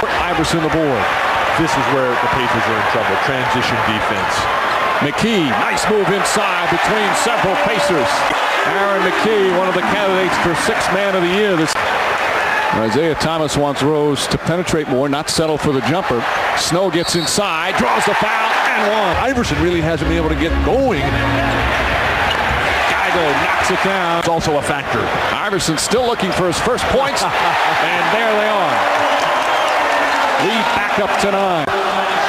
Iverson the board. This is where the Pacers are in trouble. Transition defense. McKee, nice move inside between several Pacers. Aaron McKee, one of the candidates for Sixth Man of the Year. Isaiah Thomas wants Rose to penetrate more, not settle for the jumper. Snow gets inside, draws the foul, and one. Iverson really hasn't been able to get going. Geigo knocks it down. It's also a factor. Iverson still looking for his first points, and there they are. Lead back up to 9.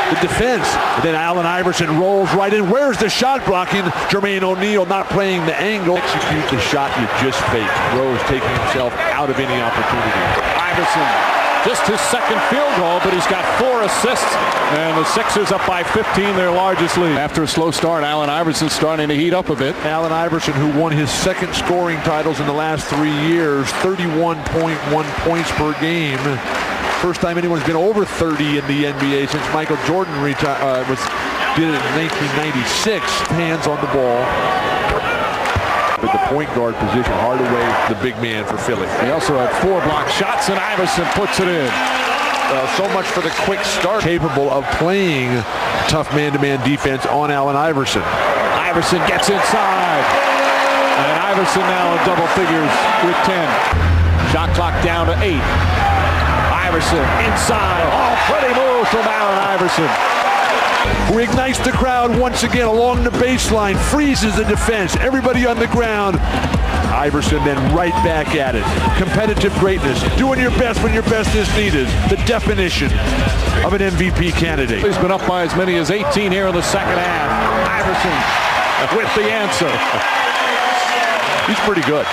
The defense. And then Allen Iverson rolls right in. Where's the shot blocking? Jermaine O'Neal not playing the angle. Execute the shot you just faked. Rose taking himself out of any opportunity. Iverson, just his second field goal, but he's got 4 assists. And the Sixers up by 15, their largest lead. After a slow start, Allen Iverson starting to heat up a bit. Allen Iverson, who won his second scoring titles in the last 3 years, 31.1 points per game. First time anyone's been over 30 in the NBA since Michael Jordan did it in 1996. Hands on the ball. But the point guard position, Hardaway, the big man for Philly. He also had 4 block shots, and Iverson puts it in. So much for the quick start. Capable of playing tough man-to-man defense on Allen Iverson. Iverson gets inside. And Iverson now in double figures with 10. Shot clock down to 8. Iverson inside. Oh, pretty move from Allen Iverson. Reignites the crowd once again along the baseline. Freezes the defense. Everybody on the ground. Iverson then right back at it. Competitive greatness. Doing your best when your best is needed. The definition of an MVP candidate. He's been up by as many as 18 here in the second half. Iverson with the answer. He's pretty good.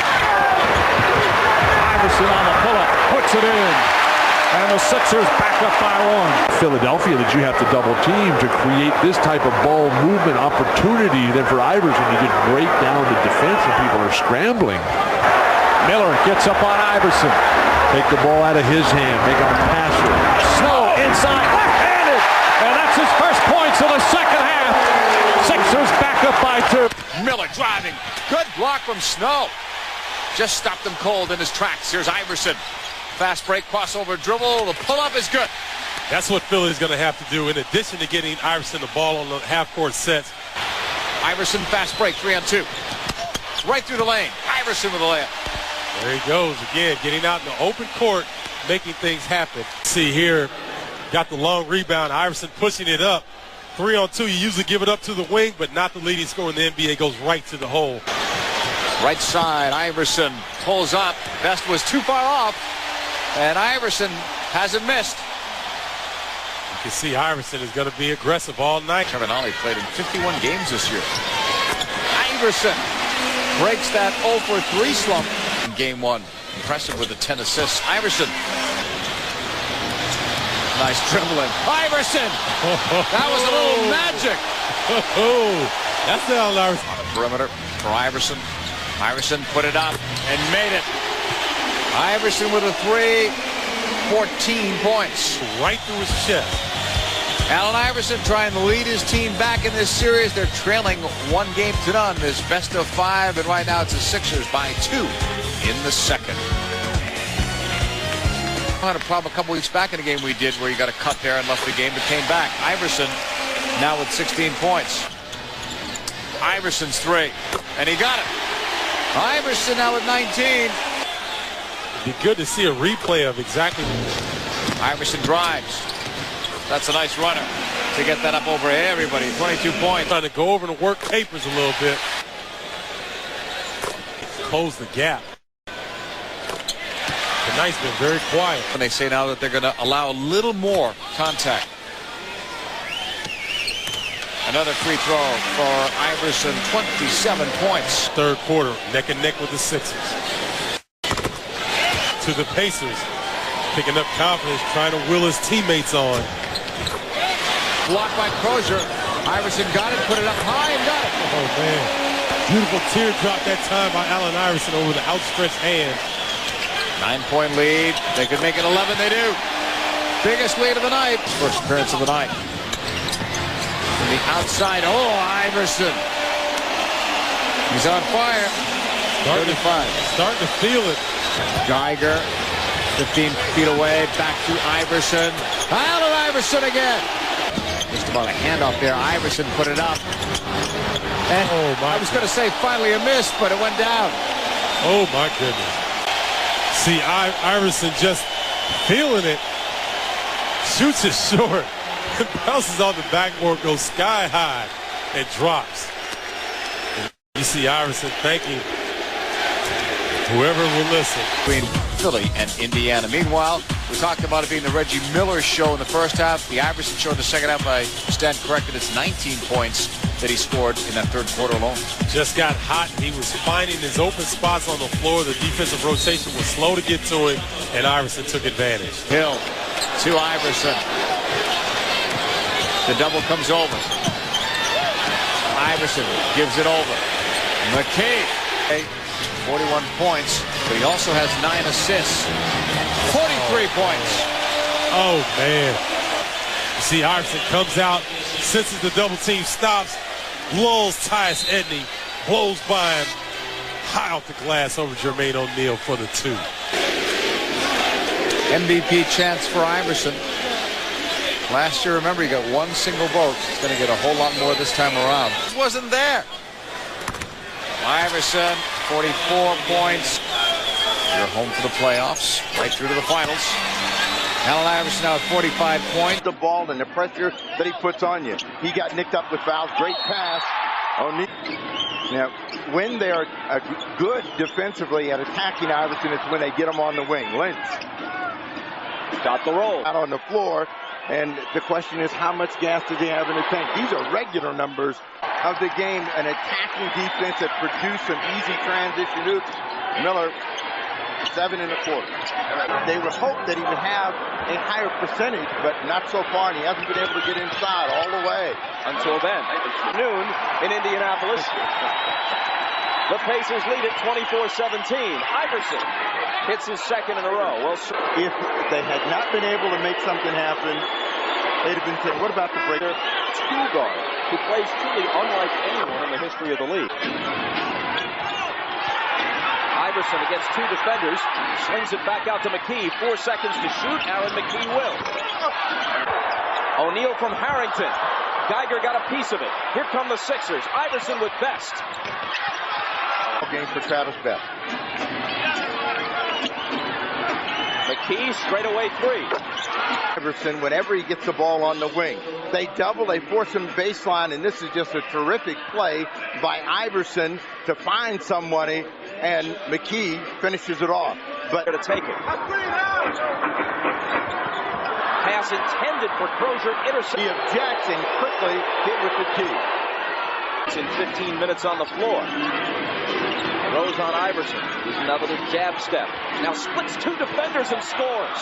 Iverson on the pull-up. Puts it in. And the Sixers back up by 1. Philadelphia that you have to double team to create this type of ball movement opportunity. Then for Iverson, you just break down the defense and people are scrambling. Miller gets up on Iverson. Take the ball out of his hand. Make him a passer. Snow inside, left-handed. And that's his first points of the second half. Sixers back up by 2. Miller driving. Good block from Snow. Just stopped him cold in his tracks. Here's Iverson. Fast break, crossover dribble. The pull-up is good. That's what Philly's going to have to do in addition to getting Iverson the ball on the half-court sets. Iverson fast break, 3-on-2. Right through the lane. Iverson with a layup. There he goes again, getting out in the open court, making things happen. See here, got the long rebound. Iverson pushing it up. 3-on-2, you usually give it up to the wing, but not the leading scorer in the NBA. Goes right to the hole. Right side, Iverson pulls up. Best was too far off. And Iverson hasn't missed. You can see Iverson is going to be aggressive all night. Kevin Ollie played in 51 games this year. Iverson breaks that 0-for-3 slump in game 1. Impressive with the 10 assists. Iverson. Nice dribbling. Iverson! That was a little magic. That's the Allen Iverson. On the perimeter for Iverson. Iverson put it up and made it. Iverson with a 3, 14 points. Right through his chest. Allen Iverson trying to lead his team back in this series. They're trailing 1-0 this best of 5, and right now it's the Sixers by 2 in the second. I had a problem a couple weeks back in a game we did where he got a cut there and left the game but came back. Iverson now with 16 points. Iverson's 3, and he got it. Iverson now with 19. It'd be good to see a replay of exactly. Iverson drives. That's a nice runner to get that up over everybody. 22 points. Trying to go over and work papers a little bit. Close the gap. Tonight's been very quiet. And they say now that they're going to allow a little more contact. Another free throw for Iverson. 27 points. Third quarter, neck and neck with the Sixers. To the Pacers, picking up confidence, trying to will his teammates on. Blocked by Crozier. Iverson got it, put it up high, and got it. Oh, man. Beautiful teardrop that time by Allen Iverson over the outstretched hand. 9-point lead. They could make it 11. They do. Biggest lead of the night. First appearance of the night. From the outside. Oh, Iverson. He's on fire. 35. Starting to feel it. Geiger 15 feet away, back to Iverson. Allen Iverson again. Just about a handoff there. Iverson put it up. And I was going to say finally a miss, but it went down. Oh, my goodness. See, Iverson just feeling it. Shoots it short. Bounces on the backboard, goes sky high, and drops. And you see Iverson thanking whoever will listen. Between Philly and Indiana. Meanwhile, we talked about it being the Reggie Miller show in the first half. The Iverson show in the second half. I stand corrected. It's 19 points that he scored in that third quarter alone. Just got hot. He was finding his open spots on the floor. The defensive rotation was slow to get to him, and Iverson took advantage. Hill to Iverson. The double comes over. Iverson gives it over. McKay, 41 points, but he also has 9 assists. 43 points. Oh, man. See, Iverson comes out, senses the double team stops, lulls Tyus Edney, blows by him, high off the glass over Jermaine O'Neal for the 2. MVP chance for Iverson. Last year, remember, he got 1 single vote. He's going to get a whole lot more this time around. He wasn't there. Iverson, 44 points. You're home for the playoffs, right through to the finals. Allen Iverson now at 45 points. The ball and the pressure that he puts on you. He got nicked up with fouls. Great pass. Now, when they are good defensively at attacking Iverson, it's when they get him on the wing. Lynch got the roll out on the floor. And the question is, how much gas do they have in the tank? These are regular numbers of the game. An attacking defense that produced some easy transition hoops. Miller, 7 1/4. They would hope that he would have a higher percentage, but not so far. And he hasn't been able to get inside all the way. Until then, noon in Indianapolis. The Pacers lead at 24-17. Iverson hits his second in a row. Well, if they had not been able to make something happen, they'd have been saying, what about the breaker? 2 guard who plays truly unlike anyone in the history of the league. Iverson against 2 defenders, slings it back out to McKee. 4 seconds to shoot. Aaron McKee will. O'Neal from Harrington. Geiger got a piece of it. Here come the Sixers. Iverson with Best. Game for Travis Best. McKee straightaway 3. Iverson, whenever he gets the ball on the wing, they double, they force him baseline, and this is just a terrific play by Iverson to find somebody, and McKee finishes it off. But to take it. Pass intended for Crozier, intercept. He objects and quickly hit with the key. It's in 15 minutes on the floor. Rose on Iverson. He's another jab step. Now splits 2 defenders and scores.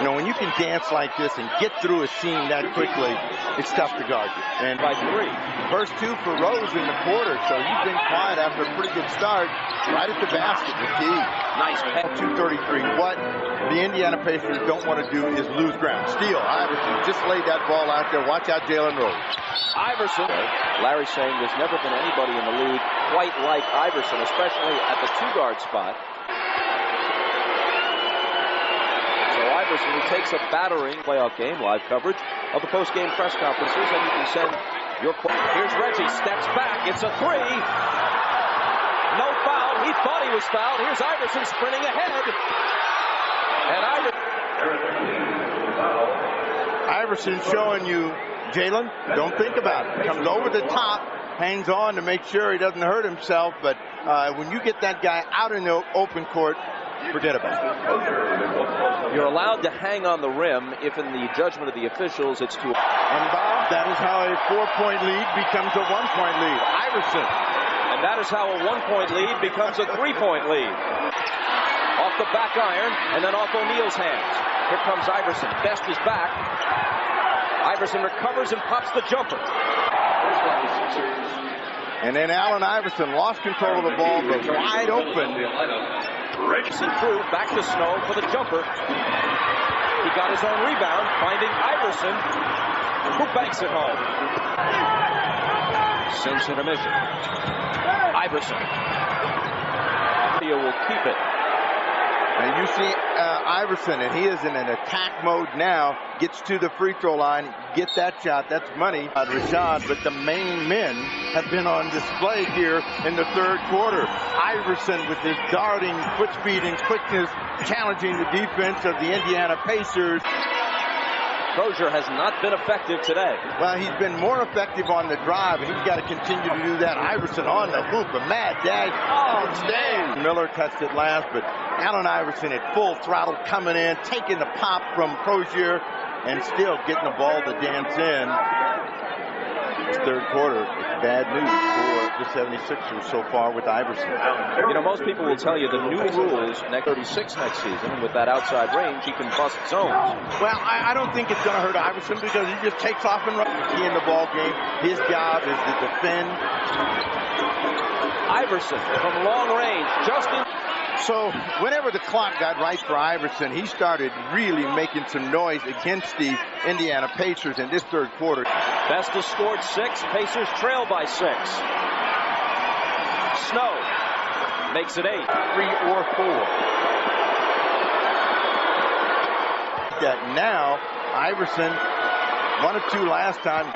You know, when you can dance like this and get through a scene that quickly, it's tough to guard you. And by 3. First 2 for Rose in the quarter, so he's been quiet after a pretty good start. Right at the basket, the key. Nice pass. 2:33. What the Indiana Pacers don't want to do is lose ground. Steal. Iverson just laid that ball out there. Watch out, Jalen Rose. Iverson. Larry saying there's never been anybody in the league quite like Iverson, especially at the 2-guard spot. So Iverson, who takes a battering playoff game, live coverage of the post-game press conferences, and you can send your questions. Here's Reggie, steps back, it's a 3. No foul, he thought he was fouled. Here's Iverson sprinting ahead. And Iverson showing you, Jalen, don't think about it. Comes over the top, hangs on to make sure he doesn't hurt himself, but when you get that guy out in the open court, forget about it. You're allowed to hang on the rim if in the judgment of the officials it's too. And Bob, that is how a 4-point lead becomes a 1-point lead. Iverson. And that is how a 1-point lead becomes a 3-point lead. Off the back iron and then off O'Neal's hands. Here comes Iverson. Best is back. Iverson recovers and pops the jumper. And then Allen Iverson lost control of the ball, but wide open. Racing through, back to Snow for the jumper. He got his own rebound, finding Iverson, who banks it home. Since intermission. Iverson. He will keep it. And you see Iverson, and he is in an attack mode now, gets to the free throw line, get that shot, that's money. Rashad, but the main men have been on display here in the third quarter. Iverson with his darting, foot speed, and quickness, challenging the defense of the Indiana Pacers. Crozier has not been effective today. Well, he's been more effective on the drive, and he's got to continue to do that. Iverson on the hoop, a mad dash. Oh, stay. Miller touched it last, but Allen Iverson at full throttle coming in, taking the pop from Crozier, and still getting the ball to dance in. It's third quarter. It's bad news for the 76ers so far with Iverson. You know, most people will tell you the new rules, 36 next season, and with that outside range, he can bust zones. Well, I don't think it's going to hurt Iverson because he just takes off and runs. He in the ball game. His job is to defend. Iverson from long range, just in. So whenever the clock got right for Iverson, he started really making some noise against the Indiana Pacers in this third quarter. Best has scored 6. Pacers trail by 6. Snow makes it 8. 3 or 4. That now Iverson 1 of 2 last time.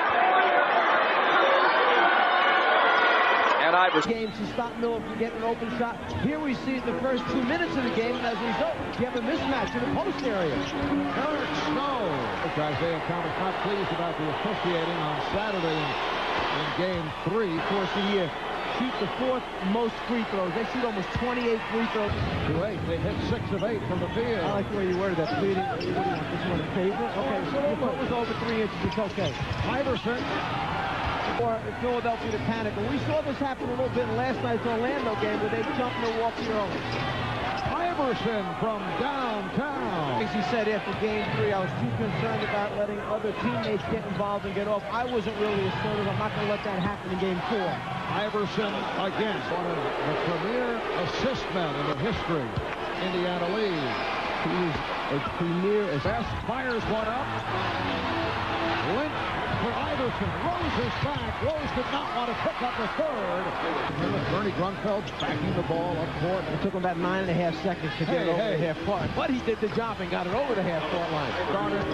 And Iverson. Game to stop Miller from getting an open shot. Here we see the first 2 minutes of the game, and as a result, you have a mismatch in the post area. Eric Snow. Isaiah Thomas not pleased about the officiating on Saturday in Game 3. Of course, he shoot the 4th most free throws. They shoot almost 28 free throws. 2-8. They hit 6 of 8 from the field. I like the way you worded that. Pleading. What do you want? This one in favor? Okay, so if it was over 3 inches, it's okay. Iverson. For Philadelphia to panic. And we saw this happen a little bit in last night's Orlando game where they jumped Milwaukee early. Iverson from downtown. As he said after Game 3, I was too concerned about letting other teammates get involved and get off. I wasn't really assertive. I'm not going to let that happen in Game 4. Iverson again, one of the premier assist men in the history Indiana League. He's a premier assist. Best fires one up. Lynch for Iverson. Rose is back. Rose did not want to pick up the third. Bernie Grunfeld backing the ball up court. It took him about 9.5 seconds to get it over the half court. But he did the job and got it over the half court line. Started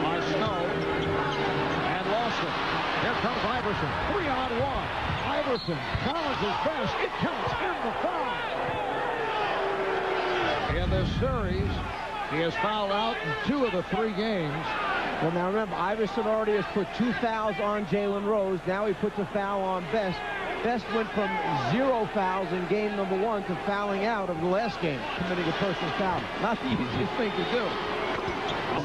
by Snow and lost it. Here comes Iverson. 3-on-1. Iverson challenges best. It counts in the foul. In this series, he has fouled out in 2 of the 3 games. Well, now remember, Iverson already has put 2 fouls on Jalen Rose. Now he puts a foul on Best. Best went from 0 fouls in game number 1 to fouling out of the last game, committing a personal foul. Not the easiest thing to do.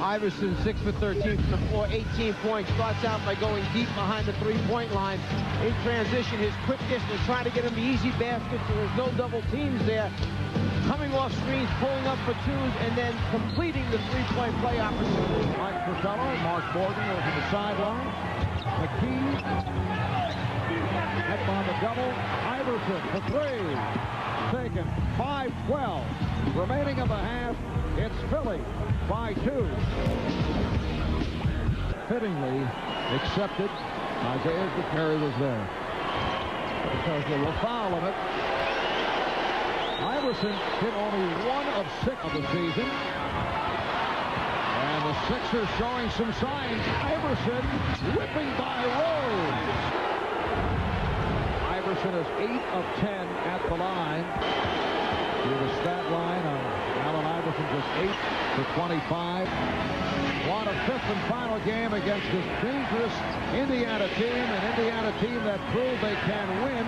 Iverson 6 for 13 from the floor, 18 points. Starts out by going deep behind the 3-point line. In transition, his quickness was trying to get him the easy basket, so there's no double teams there. Coming off screens, pulling up for 2s, and then completing the 3-point play opportunity. Mike Fratello, Mark Morgan over the sideline. McKee. Head on the double. Iverson for 3. Taken. 5-12. Remaining of the half. It's Philly by 2. Fittingly accepted. Isaiah Zakari was there. Because there was a foul of it. Iverson hit only 1 of 6 of the season. And the Sixers showing some signs. Iverson whipping by Rose. Iverson is 8 of 10 at the line. Here's the stat line on Allen Iverson, just 8 for 25. Won a 5th and final game against this dangerous Indiana team, an Indiana team that proved they can win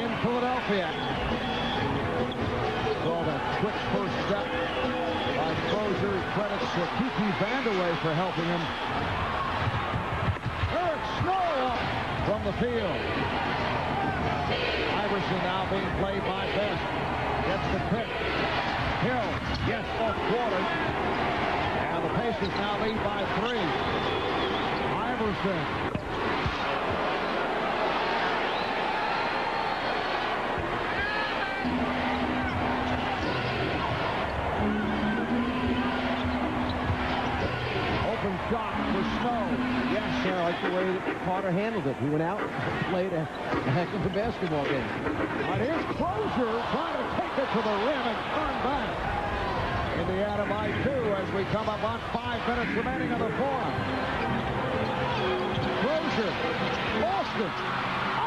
in Philadelphia. Saw that quick first step by Crozier. Credits to Kiki Vandeweghe for helping him. Eric Snow up from the field. Iverson now being played by Best. Gets the pick. Hill gets off quarter. And the Pacers now lead by 3. Iverson. Shot for Snow. Yes, I like the way that Carter handled it. He went out and played a heck of a basketball game. And here's Crozier trying to take it to the rim and turn back. Indiana by 2 as we come up on 5 minutes remaining on the fourth. Crozier, Boston,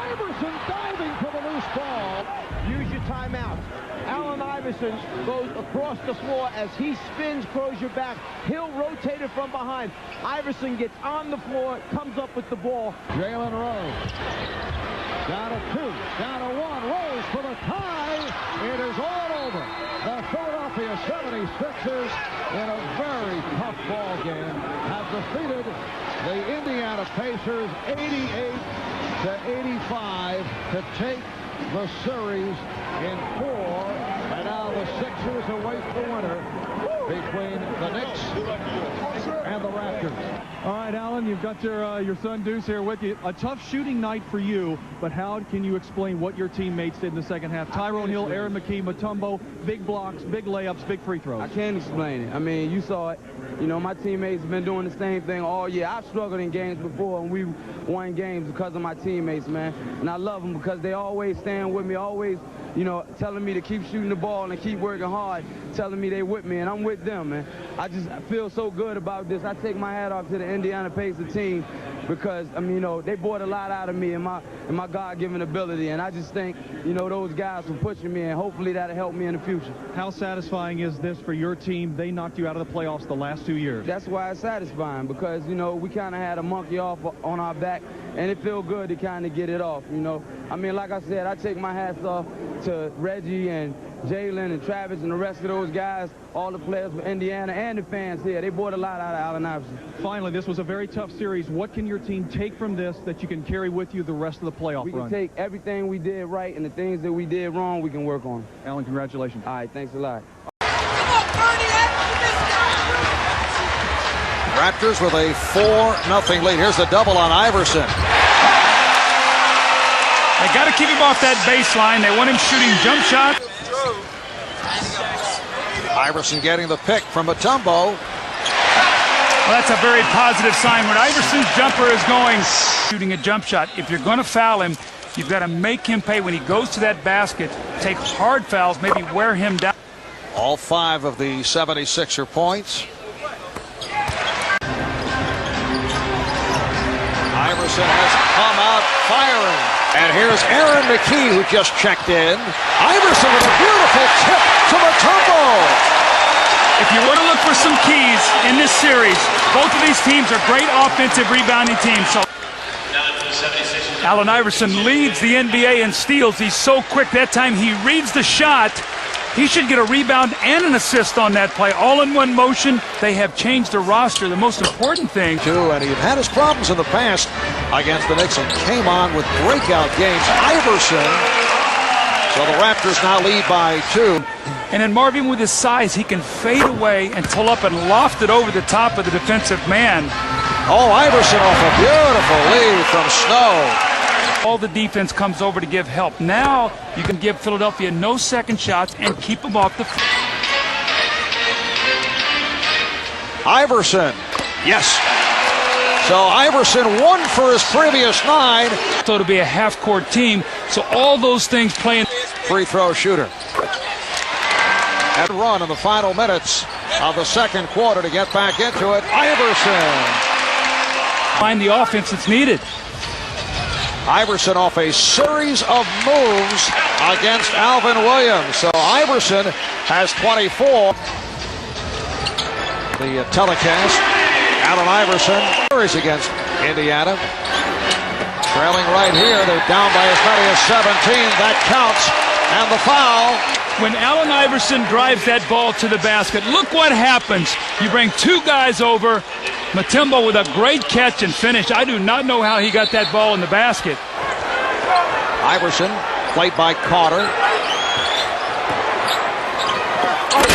Iverson diving for the loose ball. Use your timeout. Allen Iverson goes across the floor as he spins Crozier back. He'll rotate it from behind. Iverson gets on the floor, comes up with the ball. Jalen Rose. Down to 2, down to 1. Rose for the tie. It is all over. The Philadelphia 76ers, in a very tough ball game, have defeated the Indiana Pacers 88-85 to take the series in 4. And now the Sixers await the winner between the Knicks and the Raptors. All right, Alan, you've got your son Deuce here with you. A tough shooting night for you, but how can you explain what your teammates did in the second half? Tyrone Hill, Aaron McKee, Mutombo, big blocks, big layups, big free throws. I can't explain it. I mean, you saw it. You know, my teammates have been doing the same thing all year. I've struggled in games before, and we won games because of my teammates, man. And I love them because they always stand with me, always, you know, telling me to keep shooting the ball and keep working hard, telling me they with me, and I'm with them, man. I just feel so good about this. I take my hat off to the Indiana Pacers team because, I mean, you know, they brought a lot out of me and my God-given ability, and I just think, you know, those guys for pushing me, and hopefully that'll help me in the future. How satisfying is this for your team? They knocked you out of the playoffs the last 2 years. That's why it's satisfying, because, you know, we kind of had a monkey off on our back, and it felt good to kind of get it off, you know. I mean, like I said, I take my hats off to Reggie and Jalen and Travis and the rest of those guys, all the players for Indiana and the fans here. They brought a lot out of Allen Iverson. Finally, this was a very tough series. What can your team take from this that you can carry with you the rest of the playoff run? We can take everything we did right and the things that we did wrong, we can work on. Alan, congratulations. All right, thanks a lot. Raptors with a 4-0 lead. Here's the double on Iverson. They got to keep him off that baseline. They want him shooting jump shots. Iverson getting the pick from Mutombo. Well, that's a very positive sign. When Iverson's jumper is going, shooting a jump shot, if you're going to foul him, you've got to make him pay. When he goes to that basket, take hard fouls, maybe wear him down. All 5 of the 76er points. Iverson has come out firing. And here's Aaron McKee, who just checked in. Iverson with a beautiful tip to Mutombo. If you want to look for some keys in this series, both of these teams are great offensive rebounding teams. So Allen Iverson leads the NBA in steals. He's so quick. That time he reads the shot. He should get a rebound and an assist on that play, all in one motion. They have changed the roster. The most important thing, too, and he had his problems in the past against the Knicks and came on with breakout games. Iverson. So the Raptors now lead by 2. And then Marvin, with his size, he can fade away and pull up and loft it over the top of the defensive man. Oh, Iverson off a beautiful lead from Snow. All the defense comes over to give help. Now you can give Philadelphia no second shots and keep them off the field. Iverson, yes. So Iverson won for his previous 9. So it'll be a half-court team. So all those things playing. Free throw shooter. And run in the final minutes of the second quarter to get back into it. Iverson. Find the offense that's needed. Iverson off a series of moves against Alvin Williams. So Iverson has 24. The telecast, Allen Iverson series against Indiana. Trailing right here. They're down by as many as 17. That counts. And the foul. When Allen Iverson drives that ball to the basket, look what happens. You bring 2 guys over. Mutombo with a great catch and finish. I do not know how he got that ball in the basket. Iverson, played by Carter.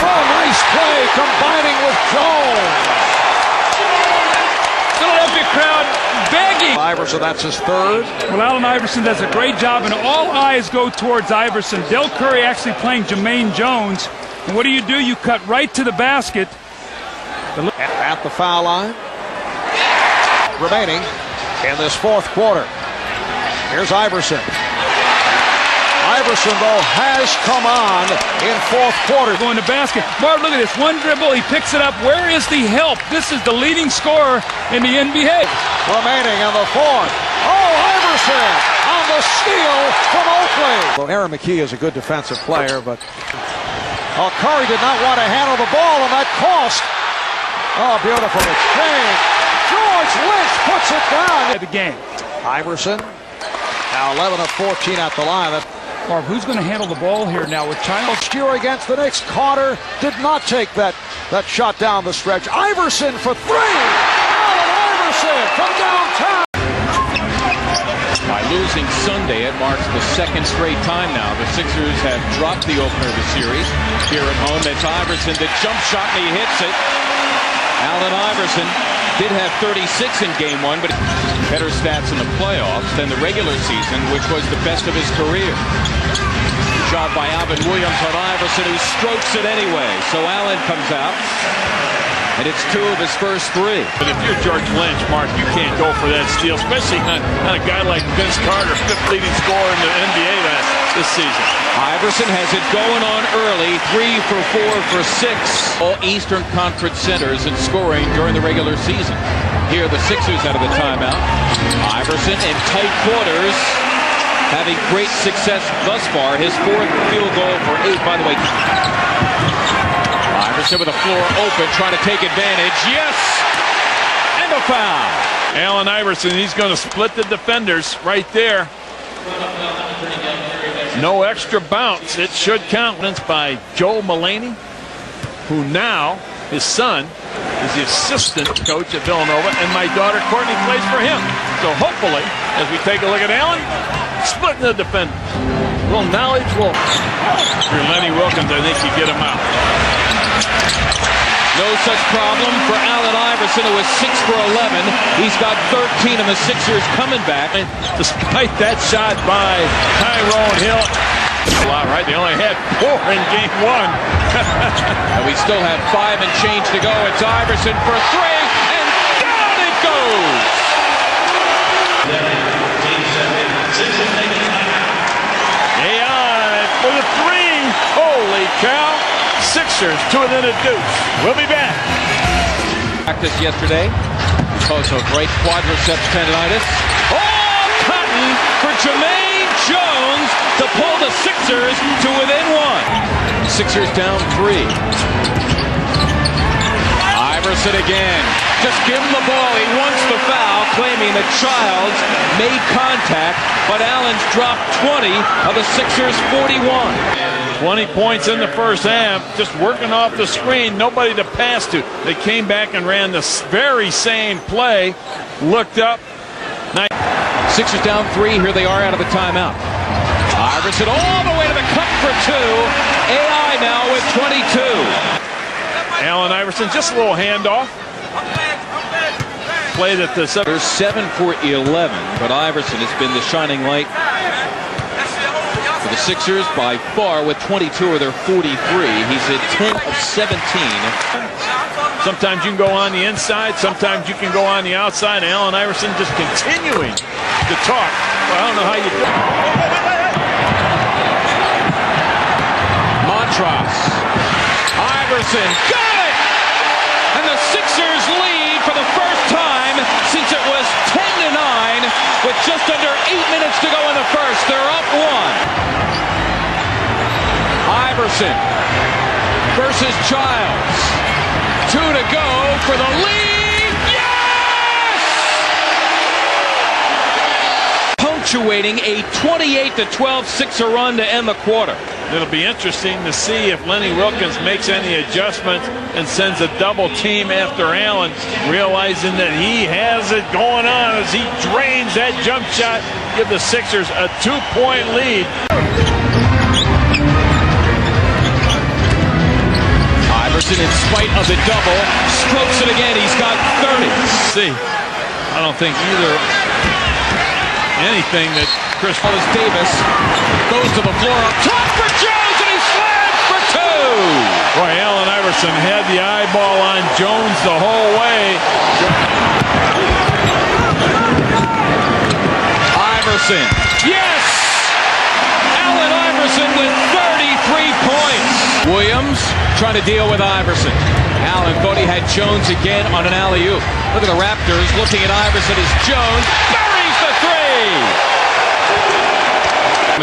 Oh, nice play, combining with Jones. Philadelphia crowd begging. Iverson, that's his 3rd. Well, Allen Iverson does a great job, and all eyes go towards Iverson. Del Curry actually playing Jermaine Jones. And what do? You cut right to the basket. At the foul line. Remaining in this 4th quarter. Here's Iverson. Iverson, though, has come on in fourth quarter. Going to basket. Marv, look at this. One dribble. He picks it up. Where is the help? This is the leading scorer in the NBA. Remaining on the fourth. Oh, Iverson on the steal from Oakley. Well, Aaron McKee is a good defensive player, but Curry did not want to handle the ball, and that cost. Oh, beautiful exchange. George Lynch puts it down. At the game. Iverson, now 11 of 14 at the line. Marv, who's going to handle the ball here now with Childs? Skewer against the Knicks. Carter did not take that shot down the stretch. Iverson for three. Allen Iverson from downtown. By losing Sunday, it marks the second straight time now the Sixers have dropped the opener of the series. Here at home, it's Iverson, the jump shot, and he hits it. Allen Iverson did have 36 in game one, but better stats in the playoffs than the regular season, which was the best of his career. Shot by Alvin Williams on Iverson, who strokes it anyway. So Allen comes out, and it's two of his first three. But if you're George Lynch, Mark, you can't go for that steal, especially on a guy like Vince Carter, fifth leading scorer in the NBA this season. Iverson has it going on early, 3 for 4 for 6. All Eastern Conference centers in scoring during the regular season. Here the Sixers out of the timeout. Iverson in tight quarters, having great success thus far. His fourth field goal for 8, by the way. Iverson with the floor open, trying to take advantage. Yes! And a foul. Allen Iverson, he's going to split the defenders right there. No extra bounce. It should count. By Joe Mulaney, who now, his son, is the assistant coach at Villanova, and my daughter Courtney plays for him. So hopefully, as we take a look at Allen, splitting the defenders. A little knowledge will. For Lenny Wilkins, I think you get him out. No such problem for Allen Iverson, who is 6 for 11. He's got 13 of the Sixers coming back. Despite that shot by Tyrone Hill. A lot, right? They only had 4 in game one. And we still have 5 and change to go. It's Iverson for 3, and down it goes! AI for the 3. Holy cow. Sixers to within a deuce. We'll be back. Practice yesterday because of right quadriceps tendonitis. Oh, Cotton for Jermaine Jones to pull the Sixers to within 1. Sixers down 3. Iverson again. Just give him the ball. He wants the foul, claiming that Childs made contact, but Allen's dropped 20 of the Sixers' 41. 20 points in the first half, just working off the screen, nobody to pass to. They came back and ran the very same play, looked up. Sixers down 3, here they are out of the timeout. Iverson all the way to the cup for 2. AI now with 22. Allen Iverson, just a little handoff. Play that the They're 7 for 11, but Iverson has been the shining light for the Sixers by far with 22 of their 43. He's at 10 of 17. Sometimes you can go on the inside, sometimes you can go on the outside. Allen Iverson just continuing to talk. Well, I don't know how you do it. Montross. Iverson got it! And the Sixers lead for the first time since it was 10-9 with just under 8 minutes to go in the first. They're up 1. Iverson versus Childs. 2 to go for the lead. Yes! Punctuating a 28-12 Sixer run to end the quarter. It'll be interesting to see if Lenny Wilkins makes any adjustments and sends a double team after Allen, realizing that he has it going on as he drains that jump shot, give the Sixers a 2-point lead. Iverson, in spite of the double, strokes it again. He's got 30. See, I don't think either anything that Chris Davis goes to the floor up top for Jones, and he slams for 2. Boy, Allen Iverson had the eyeball on Jones the whole way. Iverson, yes! Allen Iverson trying to deal with Iverson. Allen thought he had Jones again on an alley-oop. Look at the Raptors looking at Iverson as Jones buries the three.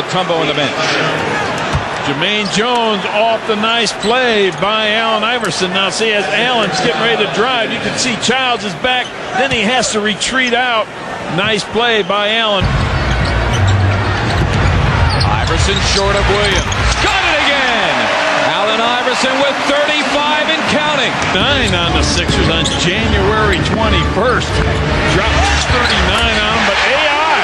Mutombo on the bench. Jermaine Jones off the nice play by Allen Iverson. Now see, as Allen's getting ready to drive, you can see Childs is back. Then he has to retreat out. Nice play by Allen. Iverson short of Williams. Got it again! Allen Iverson with 35 and counting. 9 on the Sixers on January 21st. Dropped 39 on them, but AI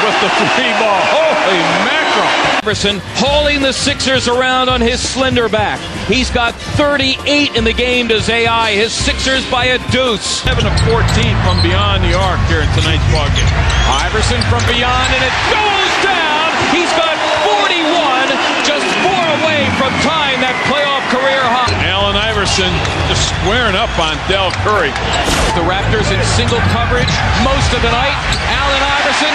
with the three ball. Holy mackerel. Iverson hauling the Sixers around on his slender back. He's got 38 in the game to AI. His Sixers by a deuce. 7 of 14 from beyond the arc here in tonight's ball game. Iverson from beyond, and it goes down. He's got 41, just 4 away from tying that playoff career high. Allen Iverson just squaring up on Del Curry. The Raptors in single coverage most of the night. Allen Iverson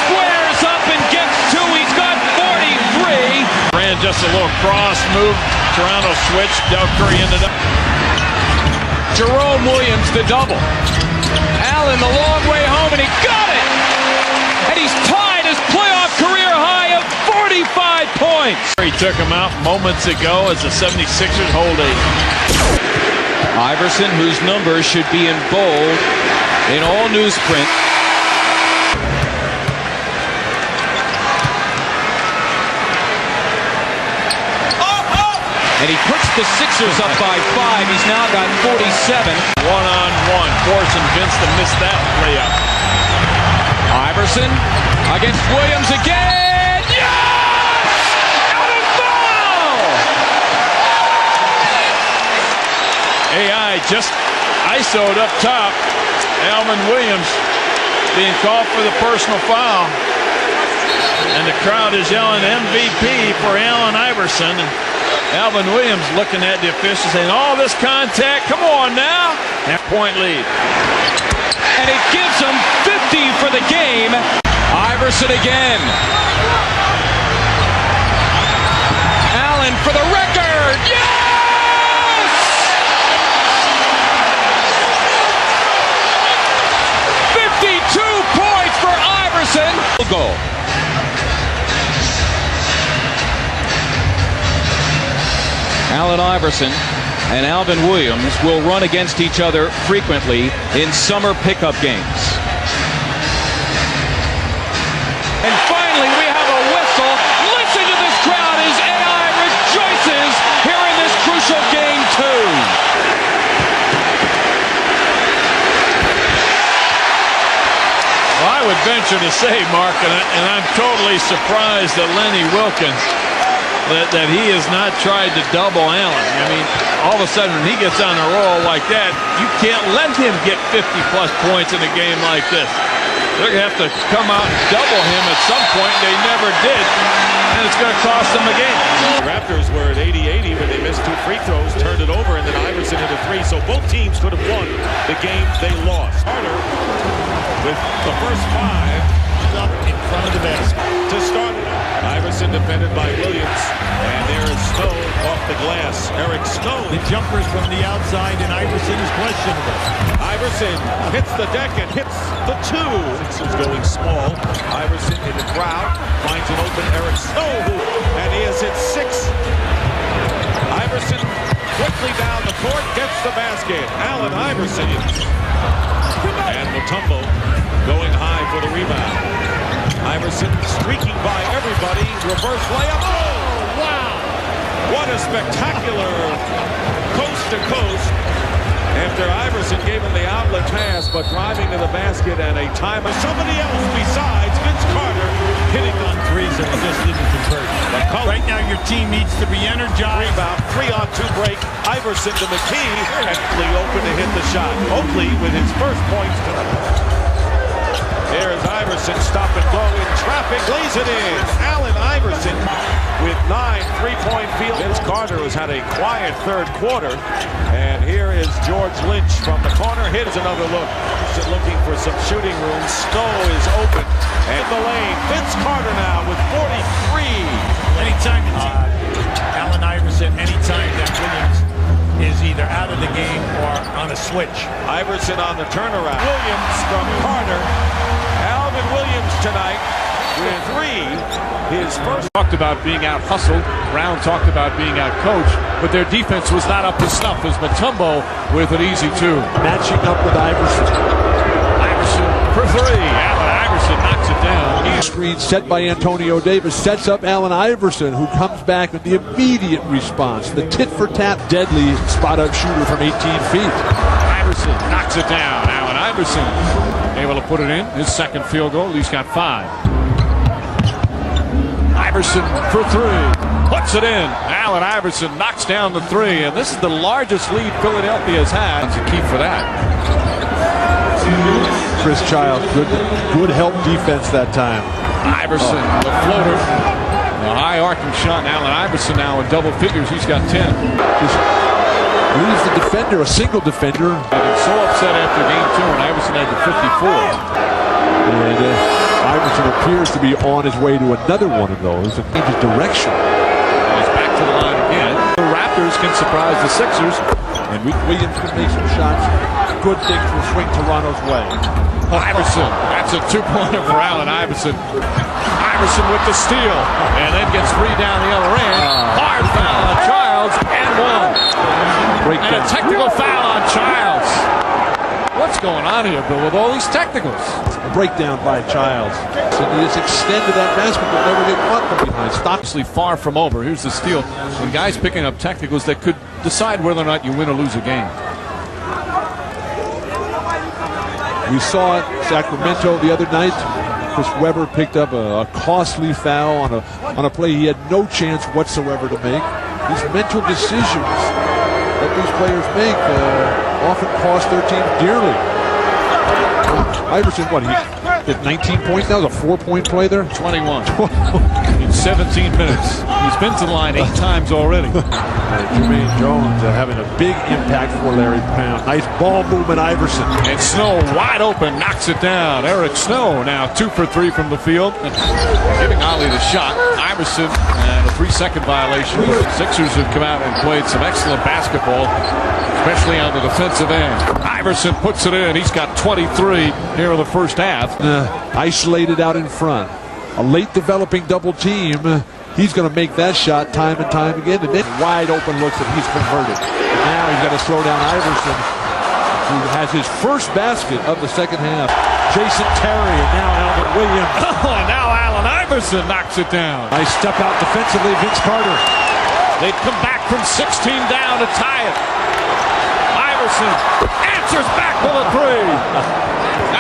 squares up and gets 2. He's got 43. Ran just a little cross move. Toronto switched. Del Curry ended up. Jerome Williams the double. Allen the long way home, and he got it. And he's tied his playoff career high of 45 points. He took him out moments ago as the 76ers hold a. Iverson, whose numbers should be in bold in all newsprint. And he puts the Sixers up by 5. He's now got 47. One-on-one, forcing Vince to miss that layup. Iverson against Williams again. Yes! Out of foul! AI just ISO'd up top. Alvin Williams being called for the personal foul. And the crowd is yelling MVP for Allen Iverson. And Alvin Williams looking at the officials saying, all this contact, come on now. That point lead. And it gives him 50 for the game. Iverson again. Allen for the record. Yes! 52 points for Iverson. Goal. Allen Iverson and Alvin Williams will run against each other frequently in summer pickup games. And finally, we have a whistle. Listen to this crowd as AI rejoices here in this crucial game 2. Well, I would venture to say, Mark, and I'm totally surprised that Lenny Wilkins, that he has not tried to double Allen. I mean, all of a sudden when he gets on a roll like that, you can't let him get 50-plus points in a game like this. They're going to have to come out and double him at some point. They never did, and it's going to cost them a game. The Raptors were at 80-80 when they missed 2 free throws, turned it over, and then Iverson into 3. So both teams could have won the game they lost. Carter with the first 5 up in front of the basket to start it. Iverson defended by Williams, and there is Snow off the glass. Eric Snow. The jumpers from the outside, and Iverson is questionable. Iverson hits the deck and hits the 2. Sixers going small. Iverson in the crowd finds an open Eric Snow, and he has hit 6. Iverson quickly down the court, gets the basket. Allen Iverson. And Mutombo going high for the rebound. Iverson streaking by everybody. Reverse layup. Oh, wow. What a spectacular coast to coast. After Iverson gave him the outlet pass, but driving to the basket and a time of somebody else besides Vince Carter hitting on threes and just didn't convert. Right now your team needs to be energized. Rebound, 3-on-2 break. Iverson to McKee. Oakley open to hit the shot. Oakley with his first points tonight. Here's Iverson, stop and go in traffic, lays it in. Allen Iverson with 9 3-point field. Vince Carter has had a quiet third quarter. And here is George Lynch from the corner. Here's another look. Just looking for some shooting room. Snow is open. And the lane. Vince Carter now with 43. Anytime Allen Iverson, anytime that Williams is either out of the game or on a switch. Iverson on the turnaround. Williams from Carter. Alvin Williams tonight with 3. His first. Talked about being out hustled. Brown talked about being out coached, but their defense was not up to snuff as Mutombo with an easy 2. Matching up with Iverson. Iverson for 3. Allen Iverson knocks it down. Screen set by Antonio Davis sets up Allen Iverson, who comes back with the immediate response. The tit-for-tat deadly spot-up shooter from 18 feet. Iverson knocks it down. Allen Iverson able to put it in. His second field goal. He's got 5. Iverson for 3. Puts it in. Allen Iverson knocks down the 3. And this is the largest lead Philadelphia has had. That's a key for that. Chris Childs, good help defense that time. Iverson, the floater. A high arcing shot. Allen Iverson now in double figures. He's got 10. Just leaves the defender, a single defender. I've been so upset after game 2 when Iverson had the 54. And Iverson appears to be on his way to another one of those and changes direction. He's back to the line again. The Raptors can surprise the Sixers. And Williams can make some shots. Good things will swing Toronto's way. Iverson, that's a 2-pointer for Allen Iverson. Iverson with the steal, and then gets 3 down the other end. Hard foul on Childs, and 1. And a technical foul on Childs. What's going on here, Bill, with all these technicals? A breakdown by Childs. So he just extended that basket, but never get caught from behind. Obviously far from over. Here's the steal. When guys picking up technicals that could decide whether or not you win or lose a game. We saw it Sacramento the other night. Chris Webber picked up a costly foul on a play he had no chance whatsoever to make. These mental decisions that these players make often cost their team dearly. Iverson, what, he hit 19 points? That was a 4-point play there? 21. In 17 minutes. He's been to the line 8 times already. Jermaine Jones having a big impact for Larry Brown. Nice ball movement, Iverson. And Snow wide open, knocks it down. Eric Snow now 2 for 3 from the field. Giving Ollie the shot. Iverson and a 3-second violation. The Sixers have come out and played some excellent basketball, especially on the defensive end. Iverson puts it in. He's got 23 here in the first half. Isolated out in front. A late developing double team. He's going to make that shot time and time again. And then wide open looks that he's converted. And now he's got to slow down Iverson, who has his first basket of the second half. Jason Terry and now Alvin Williams. Oh, and now Allen Iverson knocks it down. Nice step out defensively, Vince Carter. They've come back from 16 down to tie it. Iverson answers back with a 3.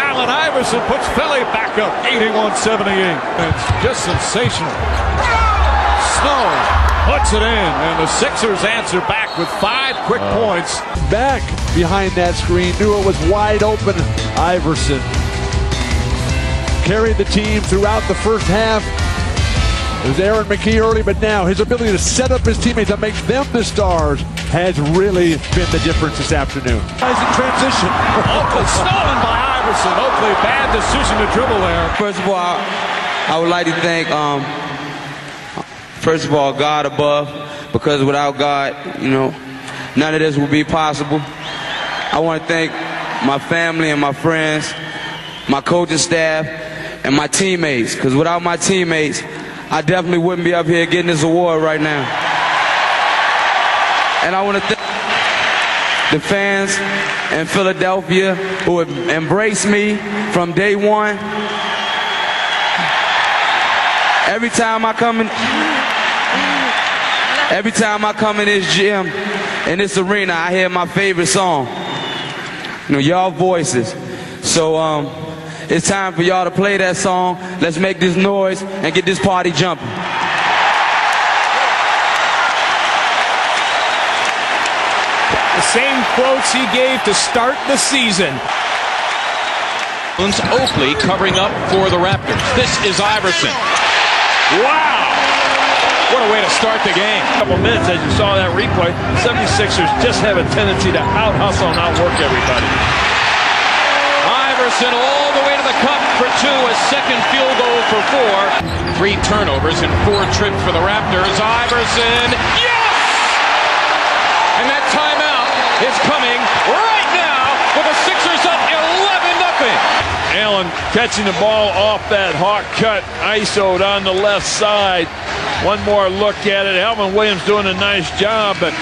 Allen Iverson puts Philly back up 81-78. It's just sensational. Snow puts it in, and the Sixers answer back with 5 quick points. Back behind that screen, knew it was wide open. Iverson carried the team throughout the first half. It was Aaron McKee early, but now his ability to set up his teammates and make them the stars has really been the difference this afternoon. Guys in transition. Oakley stolen by Iverson. Oakley, bad decision to dribble there. First of all, I would like to thank, first of all, God above, because without God, none of this would be possible. I want to thank my family and my friends, my coaching staff, and my teammates, because without my teammates, I definitely wouldn't be up here getting this award right now. And I want to thank the fans in Philadelphia who have embraced me from day one. Every time I come in this gym, in this arena, I hear my favorite song. Y'all voices. So it's time for y'all to play that song. Let's make this noise and get this party jumping. The same quotes he gave to start the season. Oakley covering up for the Raptors. This is Iverson. Wow! What a way to start the game. A couple minutes as you saw that replay. 76ers just have a tendency to out-hustle and outwork everybody. Iverson all the way to the cup for two. A second field goal for four. 3 turnovers and 4 trips for the Raptors. Iverson, yes! And that timeout is coming right now with the Sixers up 11-0. Allen catching the ball off that hawk cut, ISO'd on the left side. One more look at it. Alvin Williams doing a nice job, but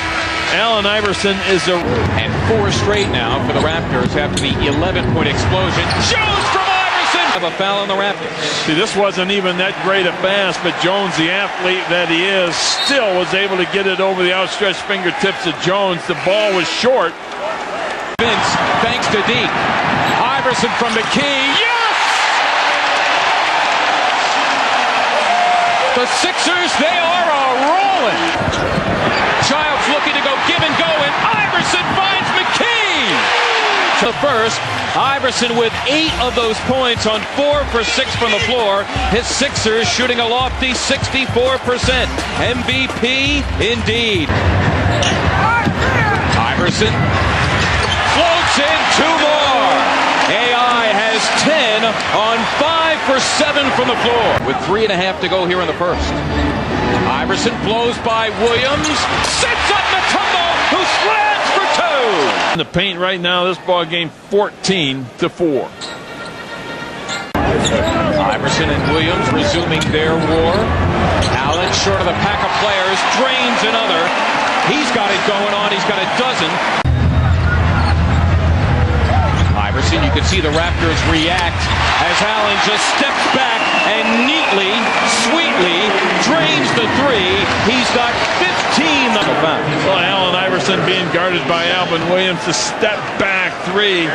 Allen Iverson is a... And 4 straight now for the Raptors after the 11-point explosion. Jones from Iverson! Have a foul on the Raptors. See, this wasn't even that great a pass, but Jones, the athlete that he is, still was able to get it over the outstretched fingertips of Jones. The ball was short. Vince, thanks to Deke. Iverson from McKee. Yes! The Sixers, they are rolling. Childs looking to go give and go, and Iverson finds McKee. To the first, Iverson with 8 of those points on 4 for 6 from the floor. His Sixers shooting a lofty 64%. MVP indeed. Iverson floats in 2 more. AI has 10 on 5 for 7 from the floor. With 3.5 to go here in the first. Iverson blows by Williams. Sets up Mutombo, who slams for 2. In the paint right now, this ball game 14-4. Iverson and Williams resuming their war. Allen short of the pack of players, drains another. He's got it going on. He's got a dozen. Iverson, you can see the Raptors react as Allen just steps back and neatly, sweetly drains the 3. He's got 15 on the bounce. Well, Allen Iverson being guarded by Alvin Williams, the step back 3.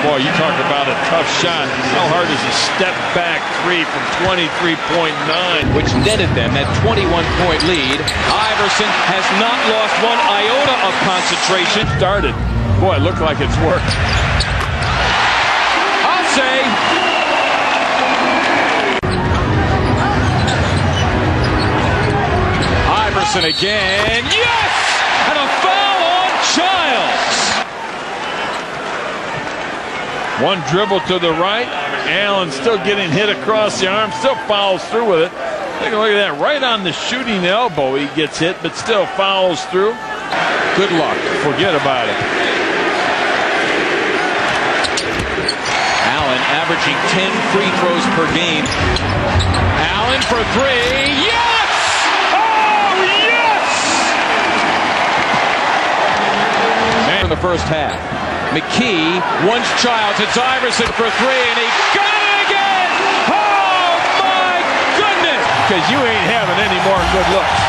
Boy, you talk about a tough shot. How hard is a step back 3 from 23.9? Which netted them that 21-point lead. Iverson has not lost 1 iota of concentration. Started. Boy, it looked like it's worked. I'll say. Iverson again. Yes! And a foul on Childs. 1 dribble to the right. Allen still getting hit across the arm. Still follows through with it. Take a look at that. Right on the shooting elbow he gets hit, but still follows through. Good luck. Forget about it. Allen averaging 10 free throws per game. Allen for 3. Yes! Oh, yes! And in the first half, McKee wants Childs. It's Iverson for 3, and he got it again! Oh, my goodness! Because you ain't having any more good looks.